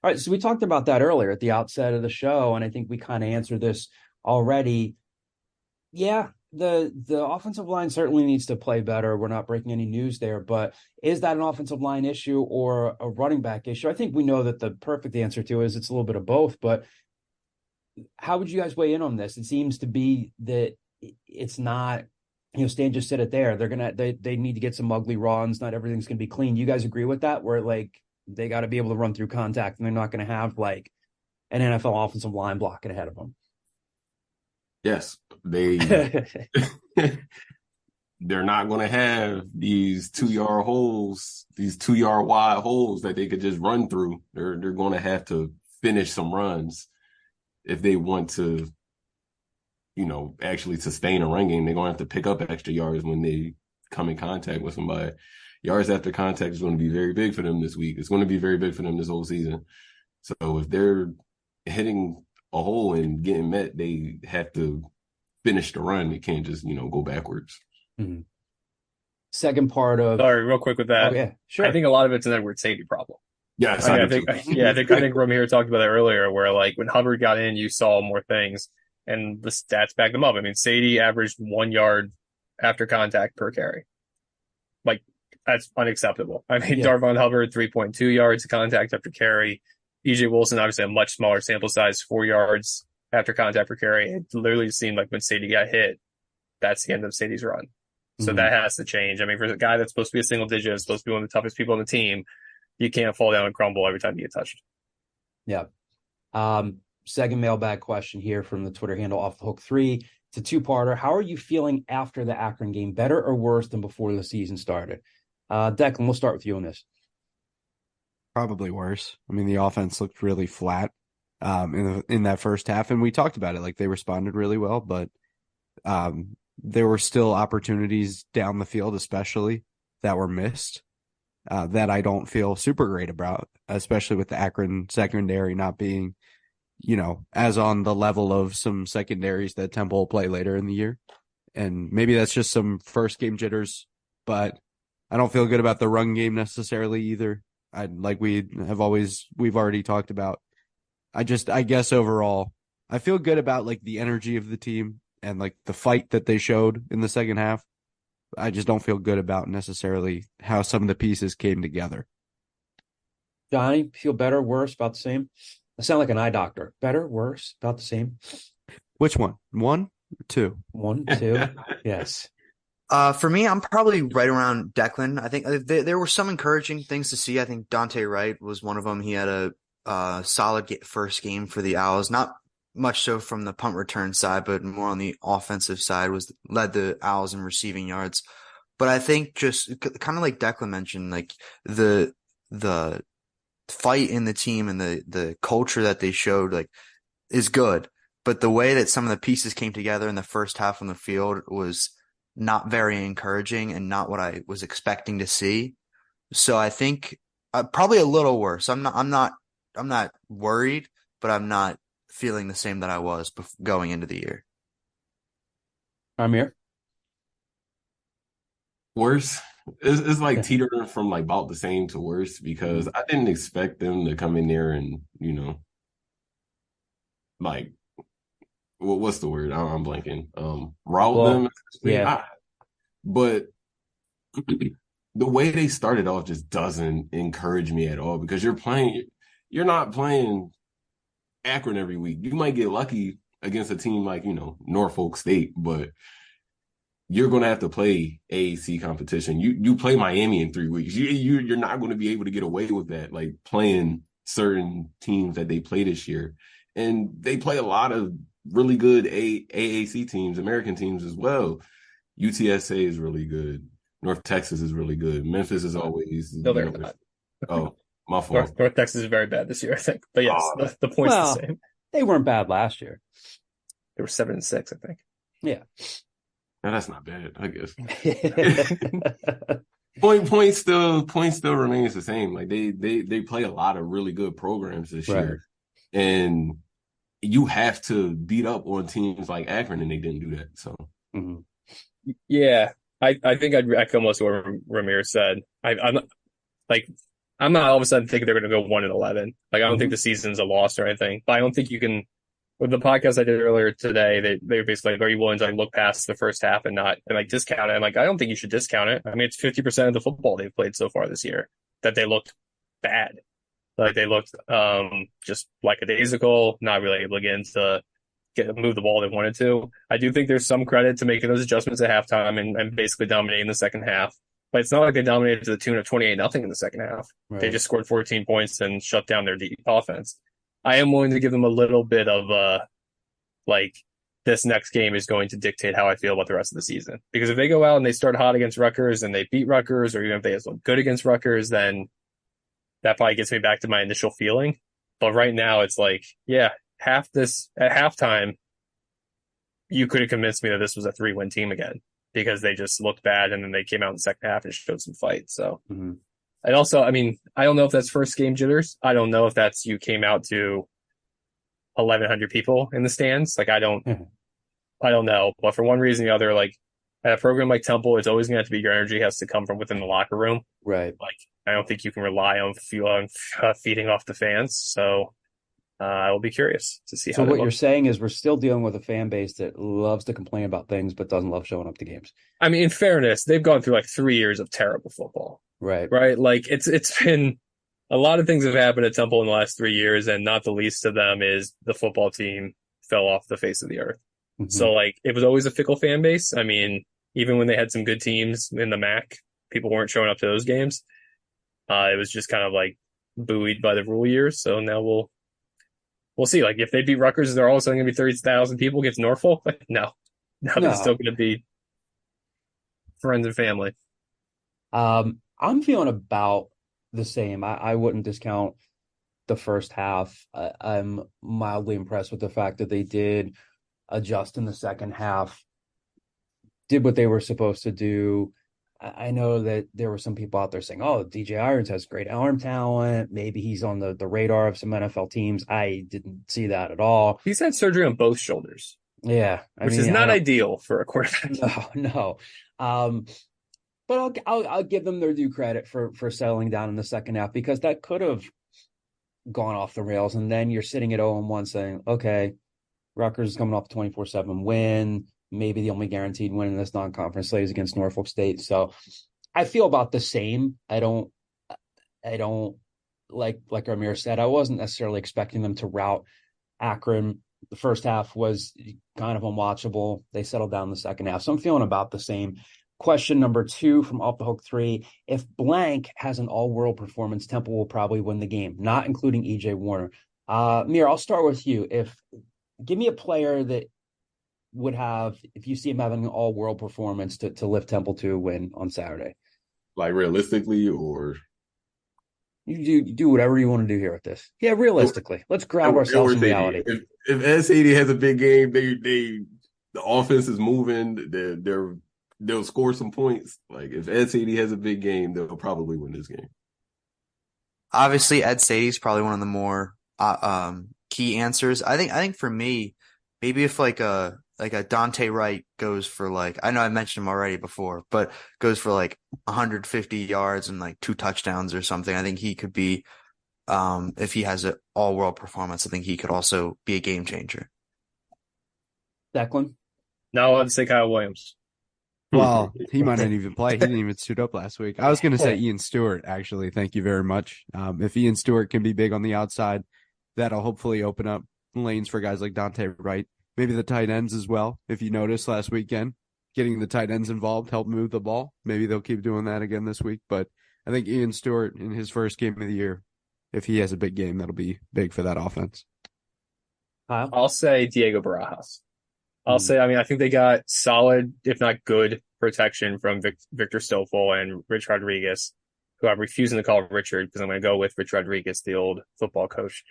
[SPEAKER 2] All right, so we talked about that earlier at the outset of the show, and I think we kind of answered this already. Yeah, the offensive line certainly needs to play better. We're not breaking any news there, but is that an offensive line issue or a running back issue? I think we know that the perfect answer to is it's a little bit of both, but how would you guys weigh in on this? It seems to be that it's not, Stan just said it there. They need to get some ugly runs. Not everything's going to be clean. You guys agree with that? Where they got to be able to run through contact, and they're not going to have an NFL offensive line blocking ahead of them.
[SPEAKER 6] Yes, they're not going to have these 2-yard holes, these 2-yard wide holes that they could just run through. They're going to have to finish some runs if they want to, actually sustain a run game. They're going to have to pick up extra yards when they come in contact with somebody. Yards after contact is going to be very big for them this week. It's going to be very big for them this whole season. So if they're hitting a hole and getting met, they have to finish the run. They can't just, go backwards.
[SPEAKER 2] Mm-hmm. Second part of...
[SPEAKER 3] Sorry, real quick with that.
[SPEAKER 2] Oh, yeah, sure.
[SPEAKER 3] I think a lot of it's an Edward Sadie problem.
[SPEAKER 6] Yes,
[SPEAKER 3] I think Ramir talked about that earlier, where when Hubbard got in, you saw more things, and the stats back them up. I mean, Sadie averaged 1 yard after contact per carry. That's unacceptable. I mean, Darvon Hubbard, 3.2 yards of contact after carry. EJ Wilson, obviously a much smaller sample size, 4 yards after contact per carry. It literally seemed like when Sadie got hit, that's the end of Sadie's run. So that has to change. I mean, for a guy that's supposed to be a single digit, supposed to be one of the toughest people on the team, you can't fall down and crumble every time you get touched.
[SPEAKER 2] Yeah. Second mailbag question here from the Twitter handle Off the Hook 3. It's a two-parter. How are you feeling after the Akron game? Better or worse than before the season started? Declan, we'll start with you on this.
[SPEAKER 4] Probably worse. I mean, the offense looked really flat in that first half, and we talked about it. They responded really well, but there were still opportunities down the field, especially that were missed, that I don't feel super great about, especially with the Akron secondary not being, as on the level of some secondaries that Temple will play later in the year. And maybe that's just some first game jitters, but I don't feel good about the run game necessarily either. We've already talked about. I guess overall, I feel good about the energy of the team and the fight that they showed in the second half. I just don't feel good about necessarily how some of the pieces came together.
[SPEAKER 2] Johnny, feel better, worse, about the same? I sound like an eye doctor. Better, worse, about the same?
[SPEAKER 4] Which one? 1 or 2?
[SPEAKER 2] 1, 2. Yes.
[SPEAKER 5] For me, I'm probably right around Declan. I think there were some encouraging things to see. I think Dante Wright was one of them. He had a solid first game for the Owls. Not much so from the punt return side, but more on the offensive side, led the Owls in receiving yards. But I think just kind of like Declan mentioned, the fight in the team and the culture that they showed like is good. But the way that some of the pieces came together in the first half on the field was not very encouraging and not what I was expecting to see. So I think probably a little worse. I'm not worried, but I'm not feeling the same that I was going into the year.
[SPEAKER 2] Amir?
[SPEAKER 6] Worse. It's like teetering from like about the same to worse because I didn't expect them to come in there and, like, what's the word? I'm blanking. Route them.
[SPEAKER 2] Yeah.
[SPEAKER 6] But the way they started off just doesn't encourage me at all because you're not playing Akron every week. You might get lucky against a team like, Norfolk State, but you're going to have to play AAC competition. You play Miami in 3 weeks. You're not going to be able to get away with that, like playing certain teams that they play this year. And they play a lot of really good AAC teams, American teams as well. UTSA is really good. North Texas is really good. Memphis is always.
[SPEAKER 3] No, they're not.
[SPEAKER 6] Oh, my fault.
[SPEAKER 3] North Texas is very bad this year, I think. But yes, the point's the same.
[SPEAKER 2] They weren't bad last year.
[SPEAKER 3] They were 7-6, I think.
[SPEAKER 2] Yeah.
[SPEAKER 6] Now, that's not bad, I guess. Point still remains the same. Like they play a lot of really good programs this year, and you have to beat up on teams like Akron, and they didn't do that. So,
[SPEAKER 3] yeah, I think I'd echo most of what Ramir said. I'm not all of a sudden thinking they're going to go 1-11. Like I don't think the season's a loss or anything, but I don't think you can. With the podcast I did earlier today, they were basically like, are you willing to look past the first half and discount it? I'm like, I don't think you should discount it. I mean, it's 50% of the football they've played so far this year that they looked bad. Like they looked just lackadaisical, not really able to move the ball they wanted to. I do think there's some credit to making those adjustments at halftime and basically dominating the second half. But it's not like they dominated to the tune of 28-0 in the second half. Right. They just scored 14 points and shut down their offense. I am willing to give them a little bit of this next game is going to dictate how I feel about the rest of the season. Because if they go out and they start hot against Rutgers and they beat Rutgers, or even if they look good against Rutgers, then that probably gets me back to my initial feeling. But right now it's like, at halftime, you could have convinced me that this was a 3-win team again because they just looked bad and then they came out in the second half and showed some fight. So. And also, I mean, I don't know if that's first game jitters. I don't know if that's you came out to 1,100 people in the stands. Like, I don't know. But for one reason or the other, like at a program like Temple, it's always going to have to be your energy has to come from within the locker room.
[SPEAKER 2] Right.
[SPEAKER 3] Like, I don't think you can rely on feeding off the fans. So I will be curious to see how.
[SPEAKER 2] So what you're saying is we're still dealing with a fan base that loves to complain about things but doesn't love showing up to games.
[SPEAKER 3] I mean, in fairness, they've gone through like 3 years of terrible football. Right. Like it's been a lot of things have happened at Temple in the last 3 years, and not the least of them is the football team fell off the face of the earth. So like it was always a fickle fan base. I mean, even when they had some good teams in the MAC, people weren't showing up to those games. It was just kind of like buoyed by the rule years. So now we'll see. Like if they beat Rutgers, is there all of a sudden going to be 30,000 people against Norfolk? Like, no, they're still going to be friends and family.
[SPEAKER 2] I'm feeling about the same. I wouldn't discount the first half. I'm mildly impressed with the fact that they did adjust in the second half, did what they were supposed to do. I know that there were some people out there saying, oh, DJ Irons has great arm talent. Maybe he's on the radar of some NFL teams. I didn't see that at all.
[SPEAKER 3] He's had surgery on both shoulders.
[SPEAKER 2] Yeah.
[SPEAKER 3] Which is not ideal for a quarterback.
[SPEAKER 2] No. But I'll give them their due credit for settling down in the second half because that could have gone off the rails. And then you're sitting at 0-1 saying, okay, Rutgers is coming off a 24-7 win. Maybe the only guaranteed win in this non-conference slate is against Norfolk State. So I feel about the same. I don't like Amir said, I wasn't necessarily expecting them to rout Akron. The first half was kind of unwatchable. They settled down the second half. So I'm feeling about the same. Question number 2 from Off the Hook 3. If blank has an all-world performance, Temple will probably win the game, not including E.J. Warner. Mir, I'll start with you. Give me a player that would have, if you see him having an all-world performance to lift Temple to a win on Saturday.
[SPEAKER 6] Like realistically or?
[SPEAKER 2] You do whatever you want to do here with this. Yeah, realistically, let's ground ourselves in reality.
[SPEAKER 6] If Ed Sadie has a big game, the offense is moving. They'll score some points. Like if Ed Sadie has a big game, they'll probably win this game.
[SPEAKER 5] Obviously, Ed Sadie's probably one of the more key answers. I think for me, maybe if like a Dante Wright goes for I know I mentioned him already before, but goes for 150 yards and 2 touchdowns or something. I think he could be, if he has an all-world performance, I think he could also be a game changer.
[SPEAKER 2] Declan?
[SPEAKER 3] No, I'd say Kyle Williams.
[SPEAKER 4] Well, he might not even play. He didn't even suit up last week. I was going to say Ian Stewart, actually. Thank you very much. If Ian Stewart can be big on the outside, that'll hopefully open up lanes for guys like Dante Wright. Maybe the tight ends as well. If you noticed last weekend, getting the tight ends involved helped move the ball. Maybe they'll keep doing that again this week. But I think Ian Stewart in his first game of the year, if he has a big game, that'll be big for that offense.
[SPEAKER 2] Kyle?
[SPEAKER 3] I'll say Diego Barajas. I think they got solid, if not good, protection from Victor Stoffel and Rich Rodriguez, who I'm refusing to call Richard because I'm going to go with Rich Rodriguez, the old football coach.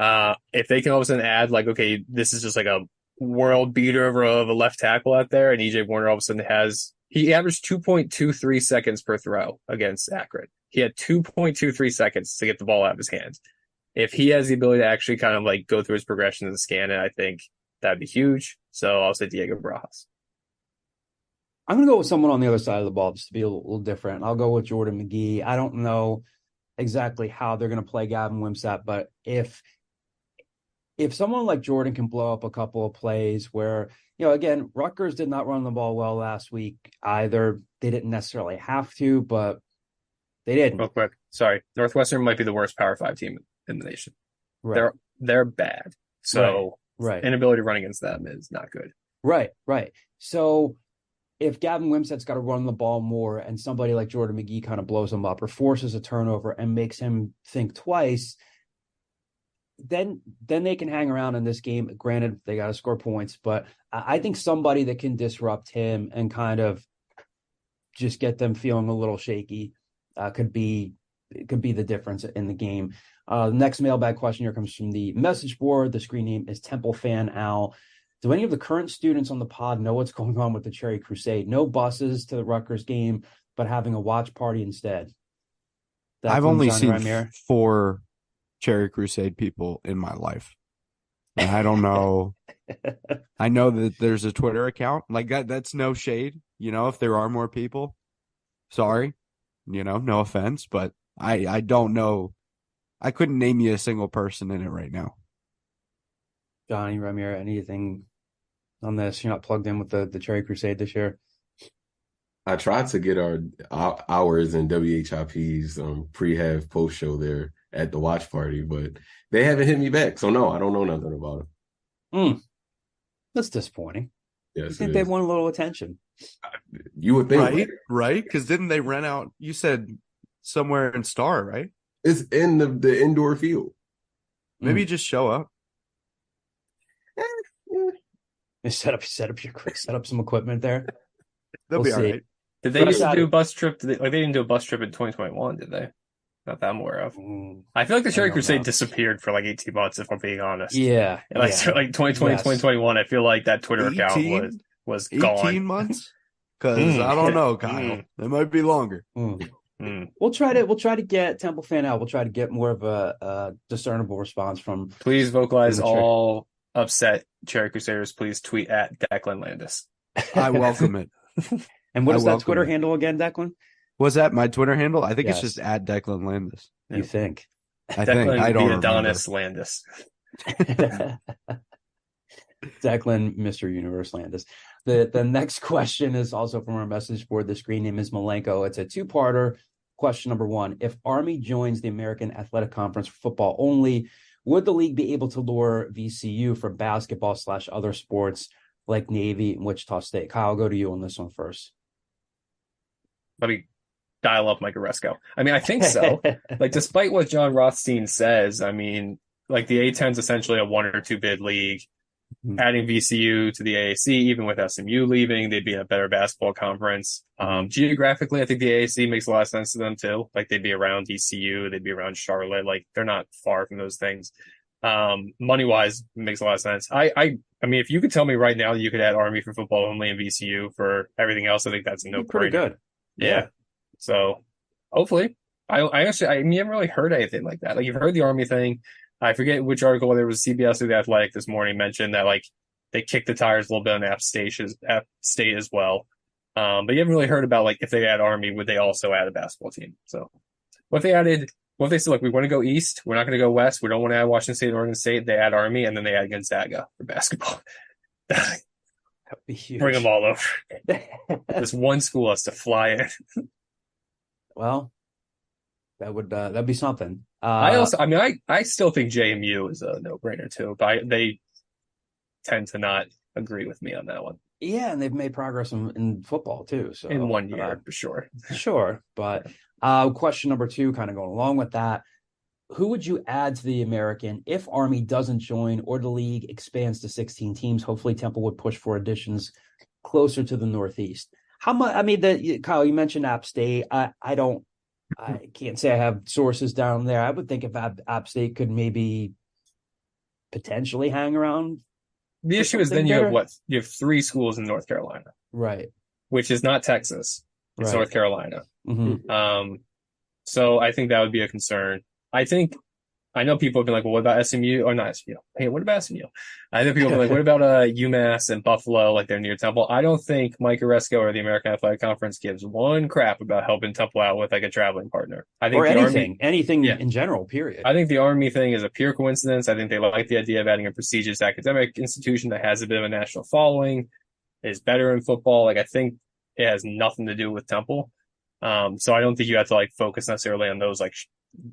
[SPEAKER 3] If they can all of a sudden add okay, this is just a world beater of a left tackle out there, and EJ Warner all of a sudden he averaged 2.23 seconds per throw against Akron. He had 2.23 seconds to get the ball out of his hands. If he has the ability to actually kind of go through his progression and scan it, I think that'd be huge. So I'll say Diego Barajas.
[SPEAKER 2] I'm going to go with someone on the other side of the ball just to be a little different. I'll go with Jordan McGee. I don't know exactly how they're going to play Gavin Wimsatt, but if someone like Jordan can blow up a couple of plays where, again, Rutgers did not run the ball well last week either. They didn't necessarily have to, but they didn't.
[SPEAKER 3] Real quick. Sorry. Northwestern might be the worst Power 5 team in the nation.
[SPEAKER 2] Right.
[SPEAKER 3] They're bad. So
[SPEAKER 2] right.
[SPEAKER 3] Inability to run against them is not good.
[SPEAKER 2] Right. So if Gavin Wimsatt's got to run the ball more and somebody like Jordan McGee kind of blows him up or forces a turnover and makes him think twice, then they can hang around in this game. Granted, they got to score points, but I think somebody that can disrupt him and kind of just get them feeling a little shaky could be the difference in the game. The next mailbag question here comes from the message board. The screen name is Temple Fan Owl. Do any of the current students on the pod know what's going on with the Cherry Crusade? No buses to the Rutgers game, but having a watch party instead.
[SPEAKER 4] I've only seen 4 Cherry Crusade people in my life. And I don't know. I know that there's a Twitter account. That's no shade. If there are more people, sorry. No offense, but I don't know. I couldn't name you a single person in it right now.
[SPEAKER 2] Johnny, Ramir, anything on this? You're not plugged in with the Cherry Crusade this year?
[SPEAKER 6] I tried to get our hours and WHIP's pre-half post show there at the watch party, but they haven't hit me back. So no, I don't know nothing about it.
[SPEAKER 2] That's disappointing.
[SPEAKER 6] Yes,
[SPEAKER 2] I think they want a little attention.
[SPEAKER 6] You would think,
[SPEAKER 4] right? Because didn't they rent out? You said somewhere in Star, right?
[SPEAKER 6] It's in the indoor field.
[SPEAKER 4] Maybe just show up.
[SPEAKER 2] Set up some equipment there.
[SPEAKER 4] They'll be all right.
[SPEAKER 3] Did they used to do a bus trip? They didn't do a bus trip in 2021, did they? Not that I'm aware of. I feel like the Cherry Crusade disappeared for 18 months, if I'm being honest.
[SPEAKER 2] Yeah.
[SPEAKER 3] 2020, 2021, I feel like that Twitter account was gone.
[SPEAKER 4] 18 months? Because I don't know, Kyle. It might be longer.
[SPEAKER 2] We'll try to get Temple Fan out. We'll try to get more of a discernible response from.
[SPEAKER 3] Please vocalize all upset Cherry Crusaders. Please tweet at Declan Landis.
[SPEAKER 4] I welcome it.
[SPEAKER 2] And what is that Twitter handle again, Declan?
[SPEAKER 4] Was that my Twitter handle? I think it's just at Declan Landis.
[SPEAKER 2] You think?
[SPEAKER 4] I think. I don't remember.
[SPEAKER 3] Adonis Landis.
[SPEAKER 2] Declan, Mr. Universe Landis. The next question is also from our message board. The screen name is Malenko. It's a 2-parter. Question number 1. If Army joins the American Athletic Conference for football only, would the league be able to lure VCU for basketball / other sports like Navy and Wichita State? Kyle, I'll go to you on this one first.
[SPEAKER 3] Let me dial up Mike Oresco. I think so. Despite what John Rothstein says, the A-10 is essentially a 1 or 2 bid league. adding VCU to the AAC, even with SMU leaving, they'd be a better basketball conference. Geographically, I think the AAC makes a lot of sense to them too. Like they'd be around ECU, they'd be around Charlotte. Like they're not far from those things. Money wise, makes a lot of sense. I mean, if you could tell me right now that you could add Army for football only and VCU for everything else, I think that's a no-brainer.
[SPEAKER 2] Pretty good.
[SPEAKER 3] Yeah. So hopefully, I haven't really heard anything like that. Like you've heard the Army thing. I forget which article, whether it was CBS or The Athletic this morning, mentioned that like they kicked the tires a little bit on App State as well. But you haven't really heard about like if they add Army, would they also add a basketball team? So what if they said, look, we want to go east, we're not going to go west, we don't want to add Washington State and Oregon State, they add Army, and then they add Gonzaga for basketball.
[SPEAKER 2] That'd be huge.
[SPEAKER 3] Bring them all over. This one school has to fly in.
[SPEAKER 2] Well, that'd be something.
[SPEAKER 3] I still think JMU is a no-brainer too, but they tend to not agree with me on that one.
[SPEAKER 2] Yeah, and they've made progress in football too. So
[SPEAKER 3] in 1 year, for sure.
[SPEAKER 2] Sure, but question number 2, kind of going along with that, who would you add to the American if Army doesn't join or the league expands to 16 teams? Hopefully, Temple would push for additions closer to the Northeast. How much? I mean, Kyle, you mentioned App State. I can't say I have sources down there. I would think if App State could maybe potentially hang around.
[SPEAKER 3] The issue is then you have 3 schools in North Carolina,
[SPEAKER 2] right?
[SPEAKER 3] Which is not Texas; it's North Carolina.
[SPEAKER 2] Mm-hmm.
[SPEAKER 3] So I think that would be a concern. I know people have been like, well, what about SMU? Or not SMU. Hey, what about SMU? I know people have been like, what about UMass and Buffalo? Like they're near Temple. I don't think Mike Oresco or the American Athletic Conference gives one crap about helping Temple out with like a traveling partner. I think
[SPEAKER 2] anything in general, period.
[SPEAKER 3] I think the Army thing is a pure coincidence. I think they like the idea of adding a prestigious academic institution that has a bit of a national following, is better in football. Like I think it has nothing to do with Temple. So I don't think you have to like focus necessarily on those like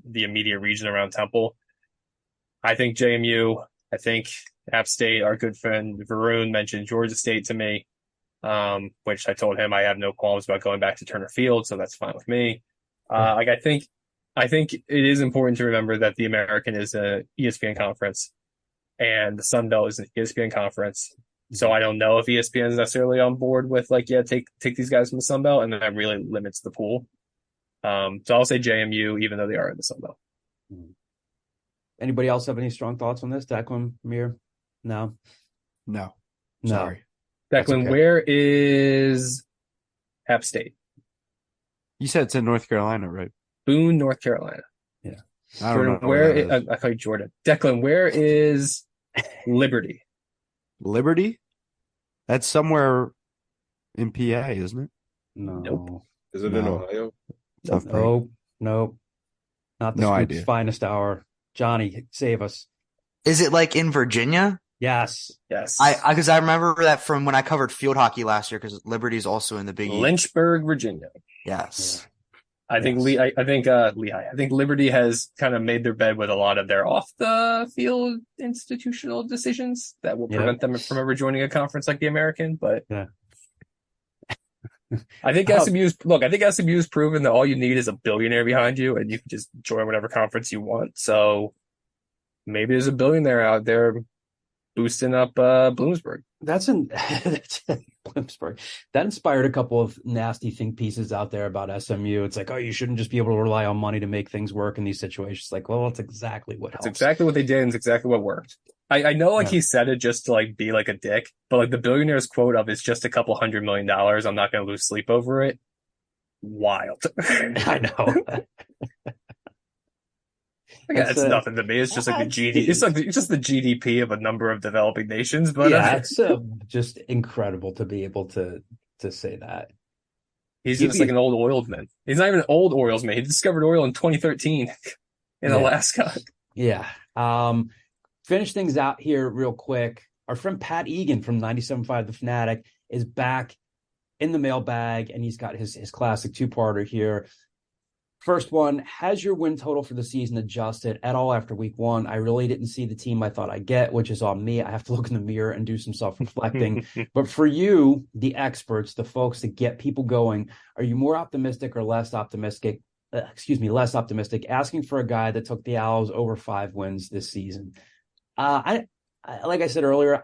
[SPEAKER 3] the immediate region around Temple. I think JMU, I think App State, our good friend Varun mentioned Georgia State to me, which I told him I have no qualms about going back to Turner Field, so that's fine with me. I think it is important to remember that the American is a ESPN conference and the Sun Belt is an ESPN conference. So I don't know if ESPN is necessarily on board with like, take these guys from the Sun Belt, and then that really limits the pool. So I'll say JMU, even though they are in the Sun Belt.
[SPEAKER 2] Anybody else have any strong thoughts on this? Declan, Amir? No.
[SPEAKER 4] Sorry.
[SPEAKER 3] Declan, okay. Where is App State?
[SPEAKER 4] You said it's in North Carolina, right?
[SPEAKER 3] Boone, North Carolina.
[SPEAKER 2] Yeah.
[SPEAKER 4] I don't know.
[SPEAKER 3] I call you Jordan. Declan, where is Liberty?
[SPEAKER 4] Liberty? That's somewhere in PA, isn't it?
[SPEAKER 2] No.
[SPEAKER 3] Nope.
[SPEAKER 6] Is it in Ohio?
[SPEAKER 2] Nope. Not the Scoop's finest hour. Johnny, save us.
[SPEAKER 5] Is it like in Virginia?
[SPEAKER 2] Yes.
[SPEAKER 5] Because I remember that from when I covered field hockey last year, because Liberty's also in the Big East.
[SPEAKER 3] Lynchburg, Virginia.
[SPEAKER 5] Yes.
[SPEAKER 3] Yeah. I think Liberty has kind of made their bed with a lot of their off the field institutional decisions that will prevent them from ever joining a conference like the American. But I think SMU's proven that all you need is a billionaire behind you, and you can just join whatever conference you want. So maybe there's a billionaire out there boosting up Bloomsburg.
[SPEAKER 2] That's Bloomsburg. That inspired a couple of nasty think pieces out there about SMU. It's like, oh, you shouldn't just be able to rely on money to make things work in these situations. Like, well, that's exactly what helps.
[SPEAKER 3] That's exactly what they did, and it's exactly what worked. I know he said it just to like be like a dick, but like the billionaire's quote of it's just a couple $100 million. I'm not going to lose sleep over it. Wild.
[SPEAKER 2] I know.
[SPEAKER 3] It's nothing to me. It's just like the GDP. It's just the GDP of a number of developing nations. But
[SPEAKER 2] it's just incredible to be able to say that.
[SPEAKER 3] He's just like an old oilsman. He's not even an old oilsman. He discovered oil in 2013 in Alaska.
[SPEAKER 2] Yeah. Finish things out here real quick. Our friend Pat Egan from 97.5 The Fanatic is back in the mailbag, and he's got his classic 2-parter here. First one, has your win total for the season adjusted at all after week 1? I really didn't see the team I thought I'd get, which is on me. I have to look in the mirror and do some self-reflecting. But for you, the experts, the folks that get people going, are you more optimistic or less optimistic? Less optimistic, asking for a guy that took the Owls over 5 wins this season. I like I said earlier,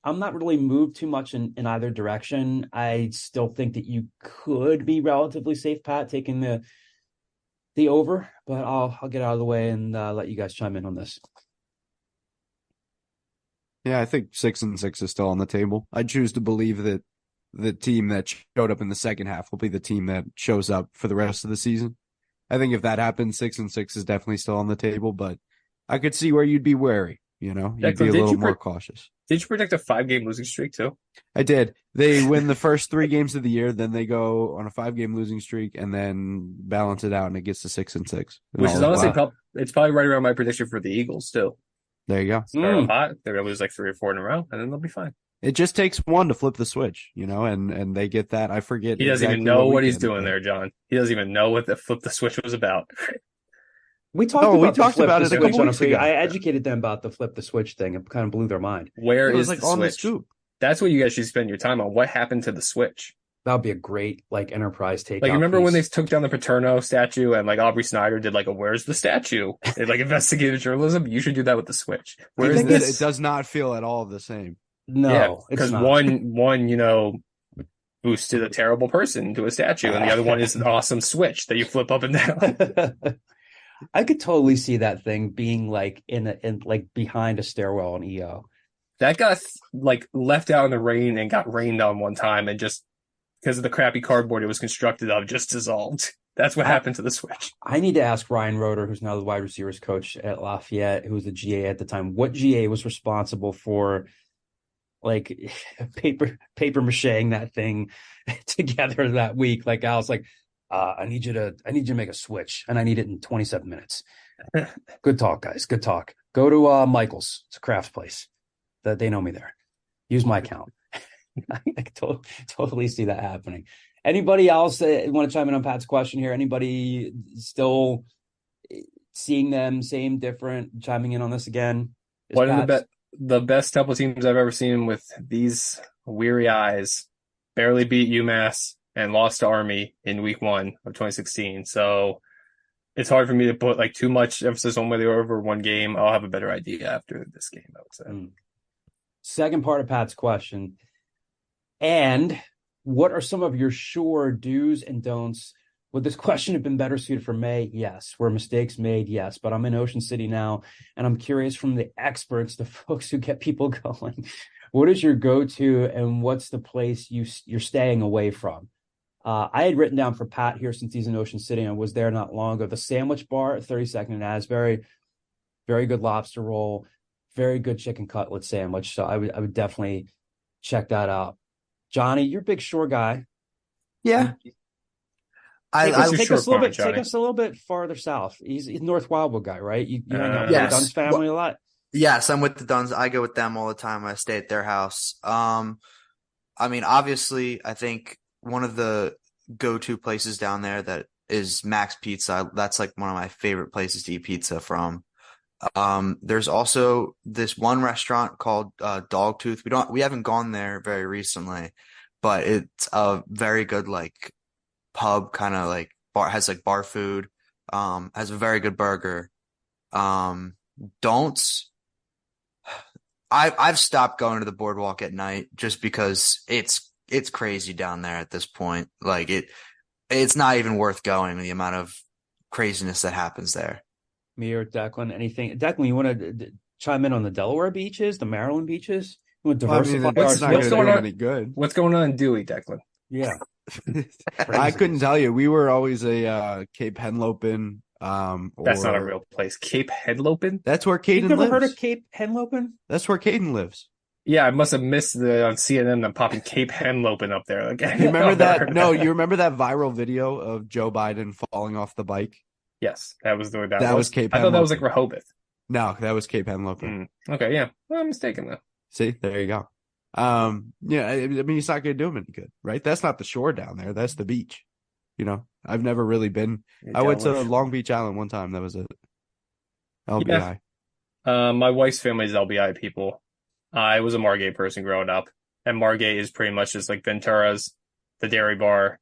[SPEAKER 2] I'm not really moved too much in either direction. I still think that you could be relatively safe, Pat, taking the over, but I'll get out of the way and let you guys chime in on this.
[SPEAKER 4] Yeah, I think 6-6 is still on the table. I choose to believe that the team that showed up in the second half will be the team that shows up for the rest of the season. I think if that happens, 6-6 is definitely still on the table, but I could see where you'd be wary. You'd
[SPEAKER 3] Declan,
[SPEAKER 4] be a little more cautious.
[SPEAKER 3] Did you predict a 5-game losing streak too?
[SPEAKER 4] I did. They win the first 3 games of the year, then they go on a 5-game losing streak, and then balance it out, and it gets to 6-6.
[SPEAKER 3] Which is honestly, it's probably right around my prediction for the Eagles too.
[SPEAKER 4] There you go.
[SPEAKER 3] Start off hot, they're gonna lose like 3 or 4 in a row, and then they'll be fine.
[SPEAKER 4] It just takes one to flip the switch, and they get that. I forget.
[SPEAKER 3] He doesn't even know what he's doing there, John. He doesn't even know what the flip the switch was about.
[SPEAKER 2] We talked about it a couple weeks ago.
[SPEAKER 4] I
[SPEAKER 2] educated them about the flip the switch thing. It kind of blew their mind.
[SPEAKER 3] Where
[SPEAKER 4] it was
[SPEAKER 3] is
[SPEAKER 4] like
[SPEAKER 3] the
[SPEAKER 4] on
[SPEAKER 3] switch?
[SPEAKER 4] the scoop.
[SPEAKER 3] That's what you guys should spend your time on. What happened to the switch?
[SPEAKER 2] That would be a great enterprise take.
[SPEAKER 3] Like, remember when they took down the Paterno statue and Aubrey Snyder did a "Where's the statue?" It investigated journalism. You should do that with the switch.
[SPEAKER 4] Where is this? It does not feel at all the same.
[SPEAKER 2] No,
[SPEAKER 3] because one boosted a terrible person to a statue, and the other one is an awesome switch that you flip up and down.
[SPEAKER 2] I could totally see that thing being in behind a stairwell in EO.
[SPEAKER 3] That got left out in the rain and got rained on one time, and just because of the crappy cardboard it was constructed of, just dissolved. That's what happened to the switch.
[SPEAKER 2] I need to ask Ryan Roeder, who's now the wide receivers coach at Lafayette, who was the GA at the time, what GA was responsible for paper macheing that thing together that week. I was I need you to make a switch, and I need it in 27 minutes. Good talk, guys. Good talk. Go to Michael's. It's a crafts place. That they know me there. Use my account. I totally see that happening. Anybody else want to chime in on Pat's question here? Anybody still seeing them same, different? Chiming in on this again?
[SPEAKER 3] One of the best couple teams I've ever seen with these weary eyes barely beat UMass and lost to Army in week 1 of 2016. So it's hard for me to put too much emphasis on whether they're over one game. I'll have a better idea after this game, I would say.
[SPEAKER 2] Second part of Pat's question. And what are some of your sure do's and don'ts? Would this question have been better suited for May? Yes. Were mistakes made? Yes. But I'm in Ocean City now, and I'm curious from the experts, the folks who get people going, what is your go-to and what's the place you're staying away from? I had written down for Pat here since he's in Ocean City and was there not long ago. The Sandwich Bar at 32nd and Asbury, very good lobster roll, very good chicken cutlet sandwich. So I would definitely check that out. Johnny, you're a big shore guy.
[SPEAKER 5] Yeah.
[SPEAKER 2] Take us a little bit farther south. He's North Wildwood guy, right? You hang out with the Dunn's family a lot.
[SPEAKER 5] Yes, I'm with the Duns. I go with them all the time. I stay at their house. Obviously, I think one of the go-to places down there that is Max Pizza. That's one of my favorite places to eat pizza from. There's also this one restaurant called Dogtooth. We haven't gone there very recently, but it's a very good pub kind of bar, has bar food, has a very good burger. Don'ts. I've stopped going to the boardwalk at night just because it's crazy down there at this point. It's not even worth going, the amount of craziness that happens there.
[SPEAKER 2] Me or Declan, anything? Declan, you want to chime in on the Delaware beaches, the Maryland beaches? You want to diversify
[SPEAKER 4] what's going on? Any good?
[SPEAKER 3] What's going on in Dewey, Declan?
[SPEAKER 2] Yeah.
[SPEAKER 4] I couldn't tell you. We were always a Cape Henlopen.
[SPEAKER 3] That's not a real place. Cape Henlopen?
[SPEAKER 4] That's where Caden lives.
[SPEAKER 2] You've never heard of Cape Henlopen?
[SPEAKER 4] That's where Caden lives.
[SPEAKER 3] Yeah, I must have missed on CNN them popping Cape Henlopen up there.
[SPEAKER 4] You remember that? No, you remember that viral video of Joe Biden falling off the bike?
[SPEAKER 3] Yes, that was the
[SPEAKER 4] that was Cape Henlopen.
[SPEAKER 3] I thought that was Rehoboth.
[SPEAKER 4] No, that was Cape Henlopen.
[SPEAKER 3] Okay, yeah. Well, I'm mistaken though.
[SPEAKER 4] See, there you go. It's not going to do him any good, right? That's not the shore down there. That's the beach. I've never really been. I went to Long Beach Island one time. That was it. LBI.
[SPEAKER 3] Yeah. My wife's family is LBI people. I was a Margay person growing up, and Margay is pretty much just Ventura's, the dairy bar,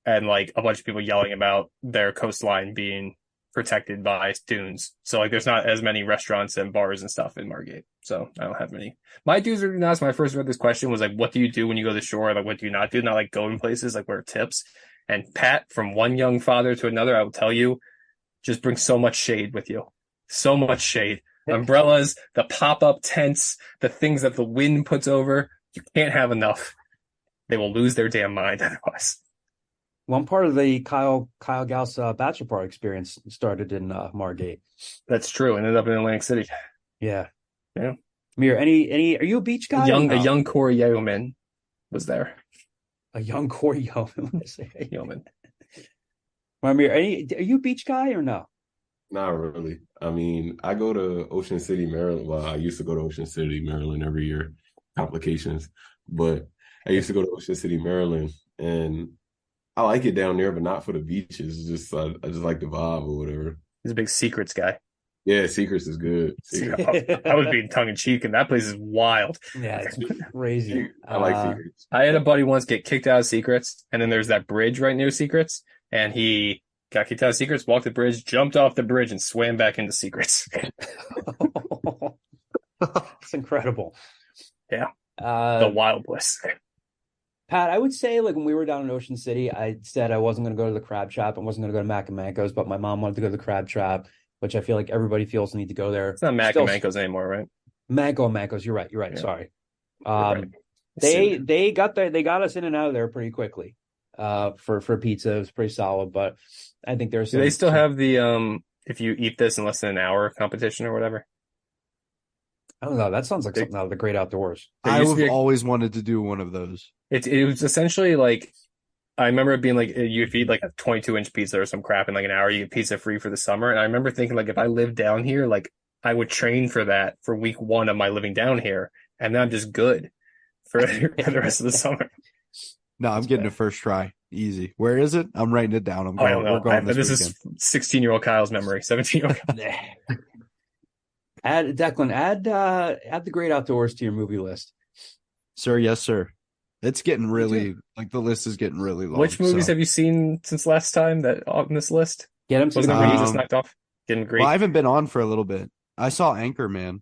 [SPEAKER 3] and a bunch of people yelling about their coastline being protected by dunes. So like there's not as many restaurants and bars and stuff in Margate. So I don't have many. My dudes are nice. When I first read this question was like, what do you do when you go to the shore? Like, what do you not do? Not like go in places like where tips. And Pat, from one young father to another, I will tell you, just bring so much shade with you. So much shade. Umbrellas, the pop-up tents, the things that the wind puts over. You can't have enough. They will lose their damn mind otherwise.
[SPEAKER 2] One part of the Kyle Gauss bachelor party experience started in Margate.
[SPEAKER 3] That's true. Ended up in Atlantic City.
[SPEAKER 2] Yeah.
[SPEAKER 3] Yeah.
[SPEAKER 2] Amir, any? Are you a beach guy?
[SPEAKER 3] A young Corey Yeoman was there.
[SPEAKER 2] A young Corey Yeoman.
[SPEAKER 3] Yeoman.
[SPEAKER 2] Amir, are you a beach guy or no?
[SPEAKER 6] Not really. I mean, I go to Ocean City, Maryland. Well, I used to go to Ocean City, Maryland every year. Complications. But I used to go to Ocean City, Maryland, and I like it down there, but not for the beaches. It's just I just like the vibe or whatever.
[SPEAKER 3] He's a big secrets guy.
[SPEAKER 6] Yeah, Secrets is good.
[SPEAKER 3] I was being tongue in cheek, and that place is wild.
[SPEAKER 2] Yeah, it's crazy.
[SPEAKER 6] I like Secrets.
[SPEAKER 3] I had a buddy once get kicked out of Secrets, and then there's that bridge right near Secrets, and he got kicked out of Secrets, walked the bridge, jumped off the bridge, and swam back into Secrets.
[SPEAKER 2] It's incredible.
[SPEAKER 3] Yeah. The wild bliss.
[SPEAKER 2] Pat, I would say like when we were down in Ocean City, I said I wasn't going to go to the crab trap. I wasn't going to go to Mac and Manco's, but my mom wanted to go to the crab trap, which I feel like everybody feels the need to go there.
[SPEAKER 3] It's not Mac and Manco's anymore, right?
[SPEAKER 2] Manco and Manco's. You're right. Yeah. Sorry.
[SPEAKER 3] Right.
[SPEAKER 2] They got us in and out of there pretty quickly. For pizza, it was pretty solid, but I think there's.
[SPEAKER 3] Do they still have the if you eat this in less than an hour competition or whatever?
[SPEAKER 2] I don't know. That sounds like something out of the Great Outdoors.
[SPEAKER 4] I've always wanted to do one of those.
[SPEAKER 3] It was essentially like, I remember it being like, you feed like a 22-inch pizza or some crap in like an hour, you get pizza free for the summer. And I remember thinking like, if I lived down here, like I would train for that for week 1 of my living down here. And then I'm just good for the rest of the summer.
[SPEAKER 4] No, I'm getting a first try. Easy. Where is it? I'm writing it down.
[SPEAKER 3] I don't know. This is 16-year-old Kyle's memory, 17-year-old Kyle.
[SPEAKER 2] Declan, add the Great Outdoors to your movie list.
[SPEAKER 4] Sir, yes, sir. It's getting really, like, the list is getting really long.
[SPEAKER 3] Which movies have you seen since last time that on this list?
[SPEAKER 2] Get him to
[SPEAKER 3] the Greek. Just knocked off. Getting Greek.
[SPEAKER 4] Well, I haven't been on for a little bit. I saw Anchorman.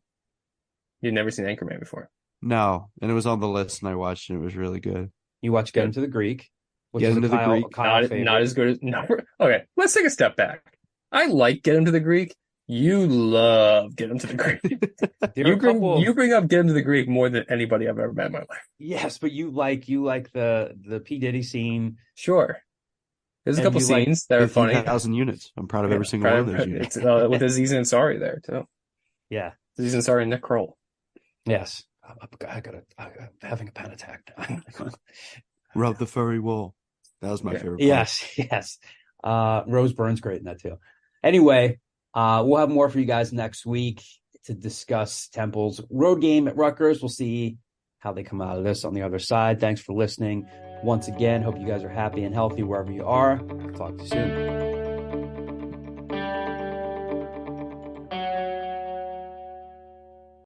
[SPEAKER 3] You'd never seen Anchorman before?
[SPEAKER 4] No, and it was on the list, and I watched it. It was really good.
[SPEAKER 2] You watched Get Him to the Greek.
[SPEAKER 4] Get Him to the Greek.
[SPEAKER 3] Not as good as... No. Okay, let's take a step back. I like Get Him to the Greek. You love Get Him to the Greek. You bring up Get Him to the Greek more than anybody I've ever met in my life.
[SPEAKER 2] Yes, but you like the P. Diddy scene.
[SPEAKER 3] Sure. There's a couple scenes that are funny.
[SPEAKER 4] 50,000 units. I'm proud of every single one of those units.
[SPEAKER 3] With Aziz Ansari there, too.
[SPEAKER 2] Yeah.
[SPEAKER 3] Aziz Ansari and Nick Kroll.
[SPEAKER 2] Yes. I'm having a panic attack.
[SPEAKER 4] Rub the furry wool. That was my favorite part.
[SPEAKER 2] Yes. Rose Byrne's great in that, too. Anyway, we'll have more for you guys next week to discuss Temple's road game at Rutgers. We'll see how they come out of this on the other side. Thanks for listening. Once again, hope you guys are happy and healthy wherever you are. Talk to you soon.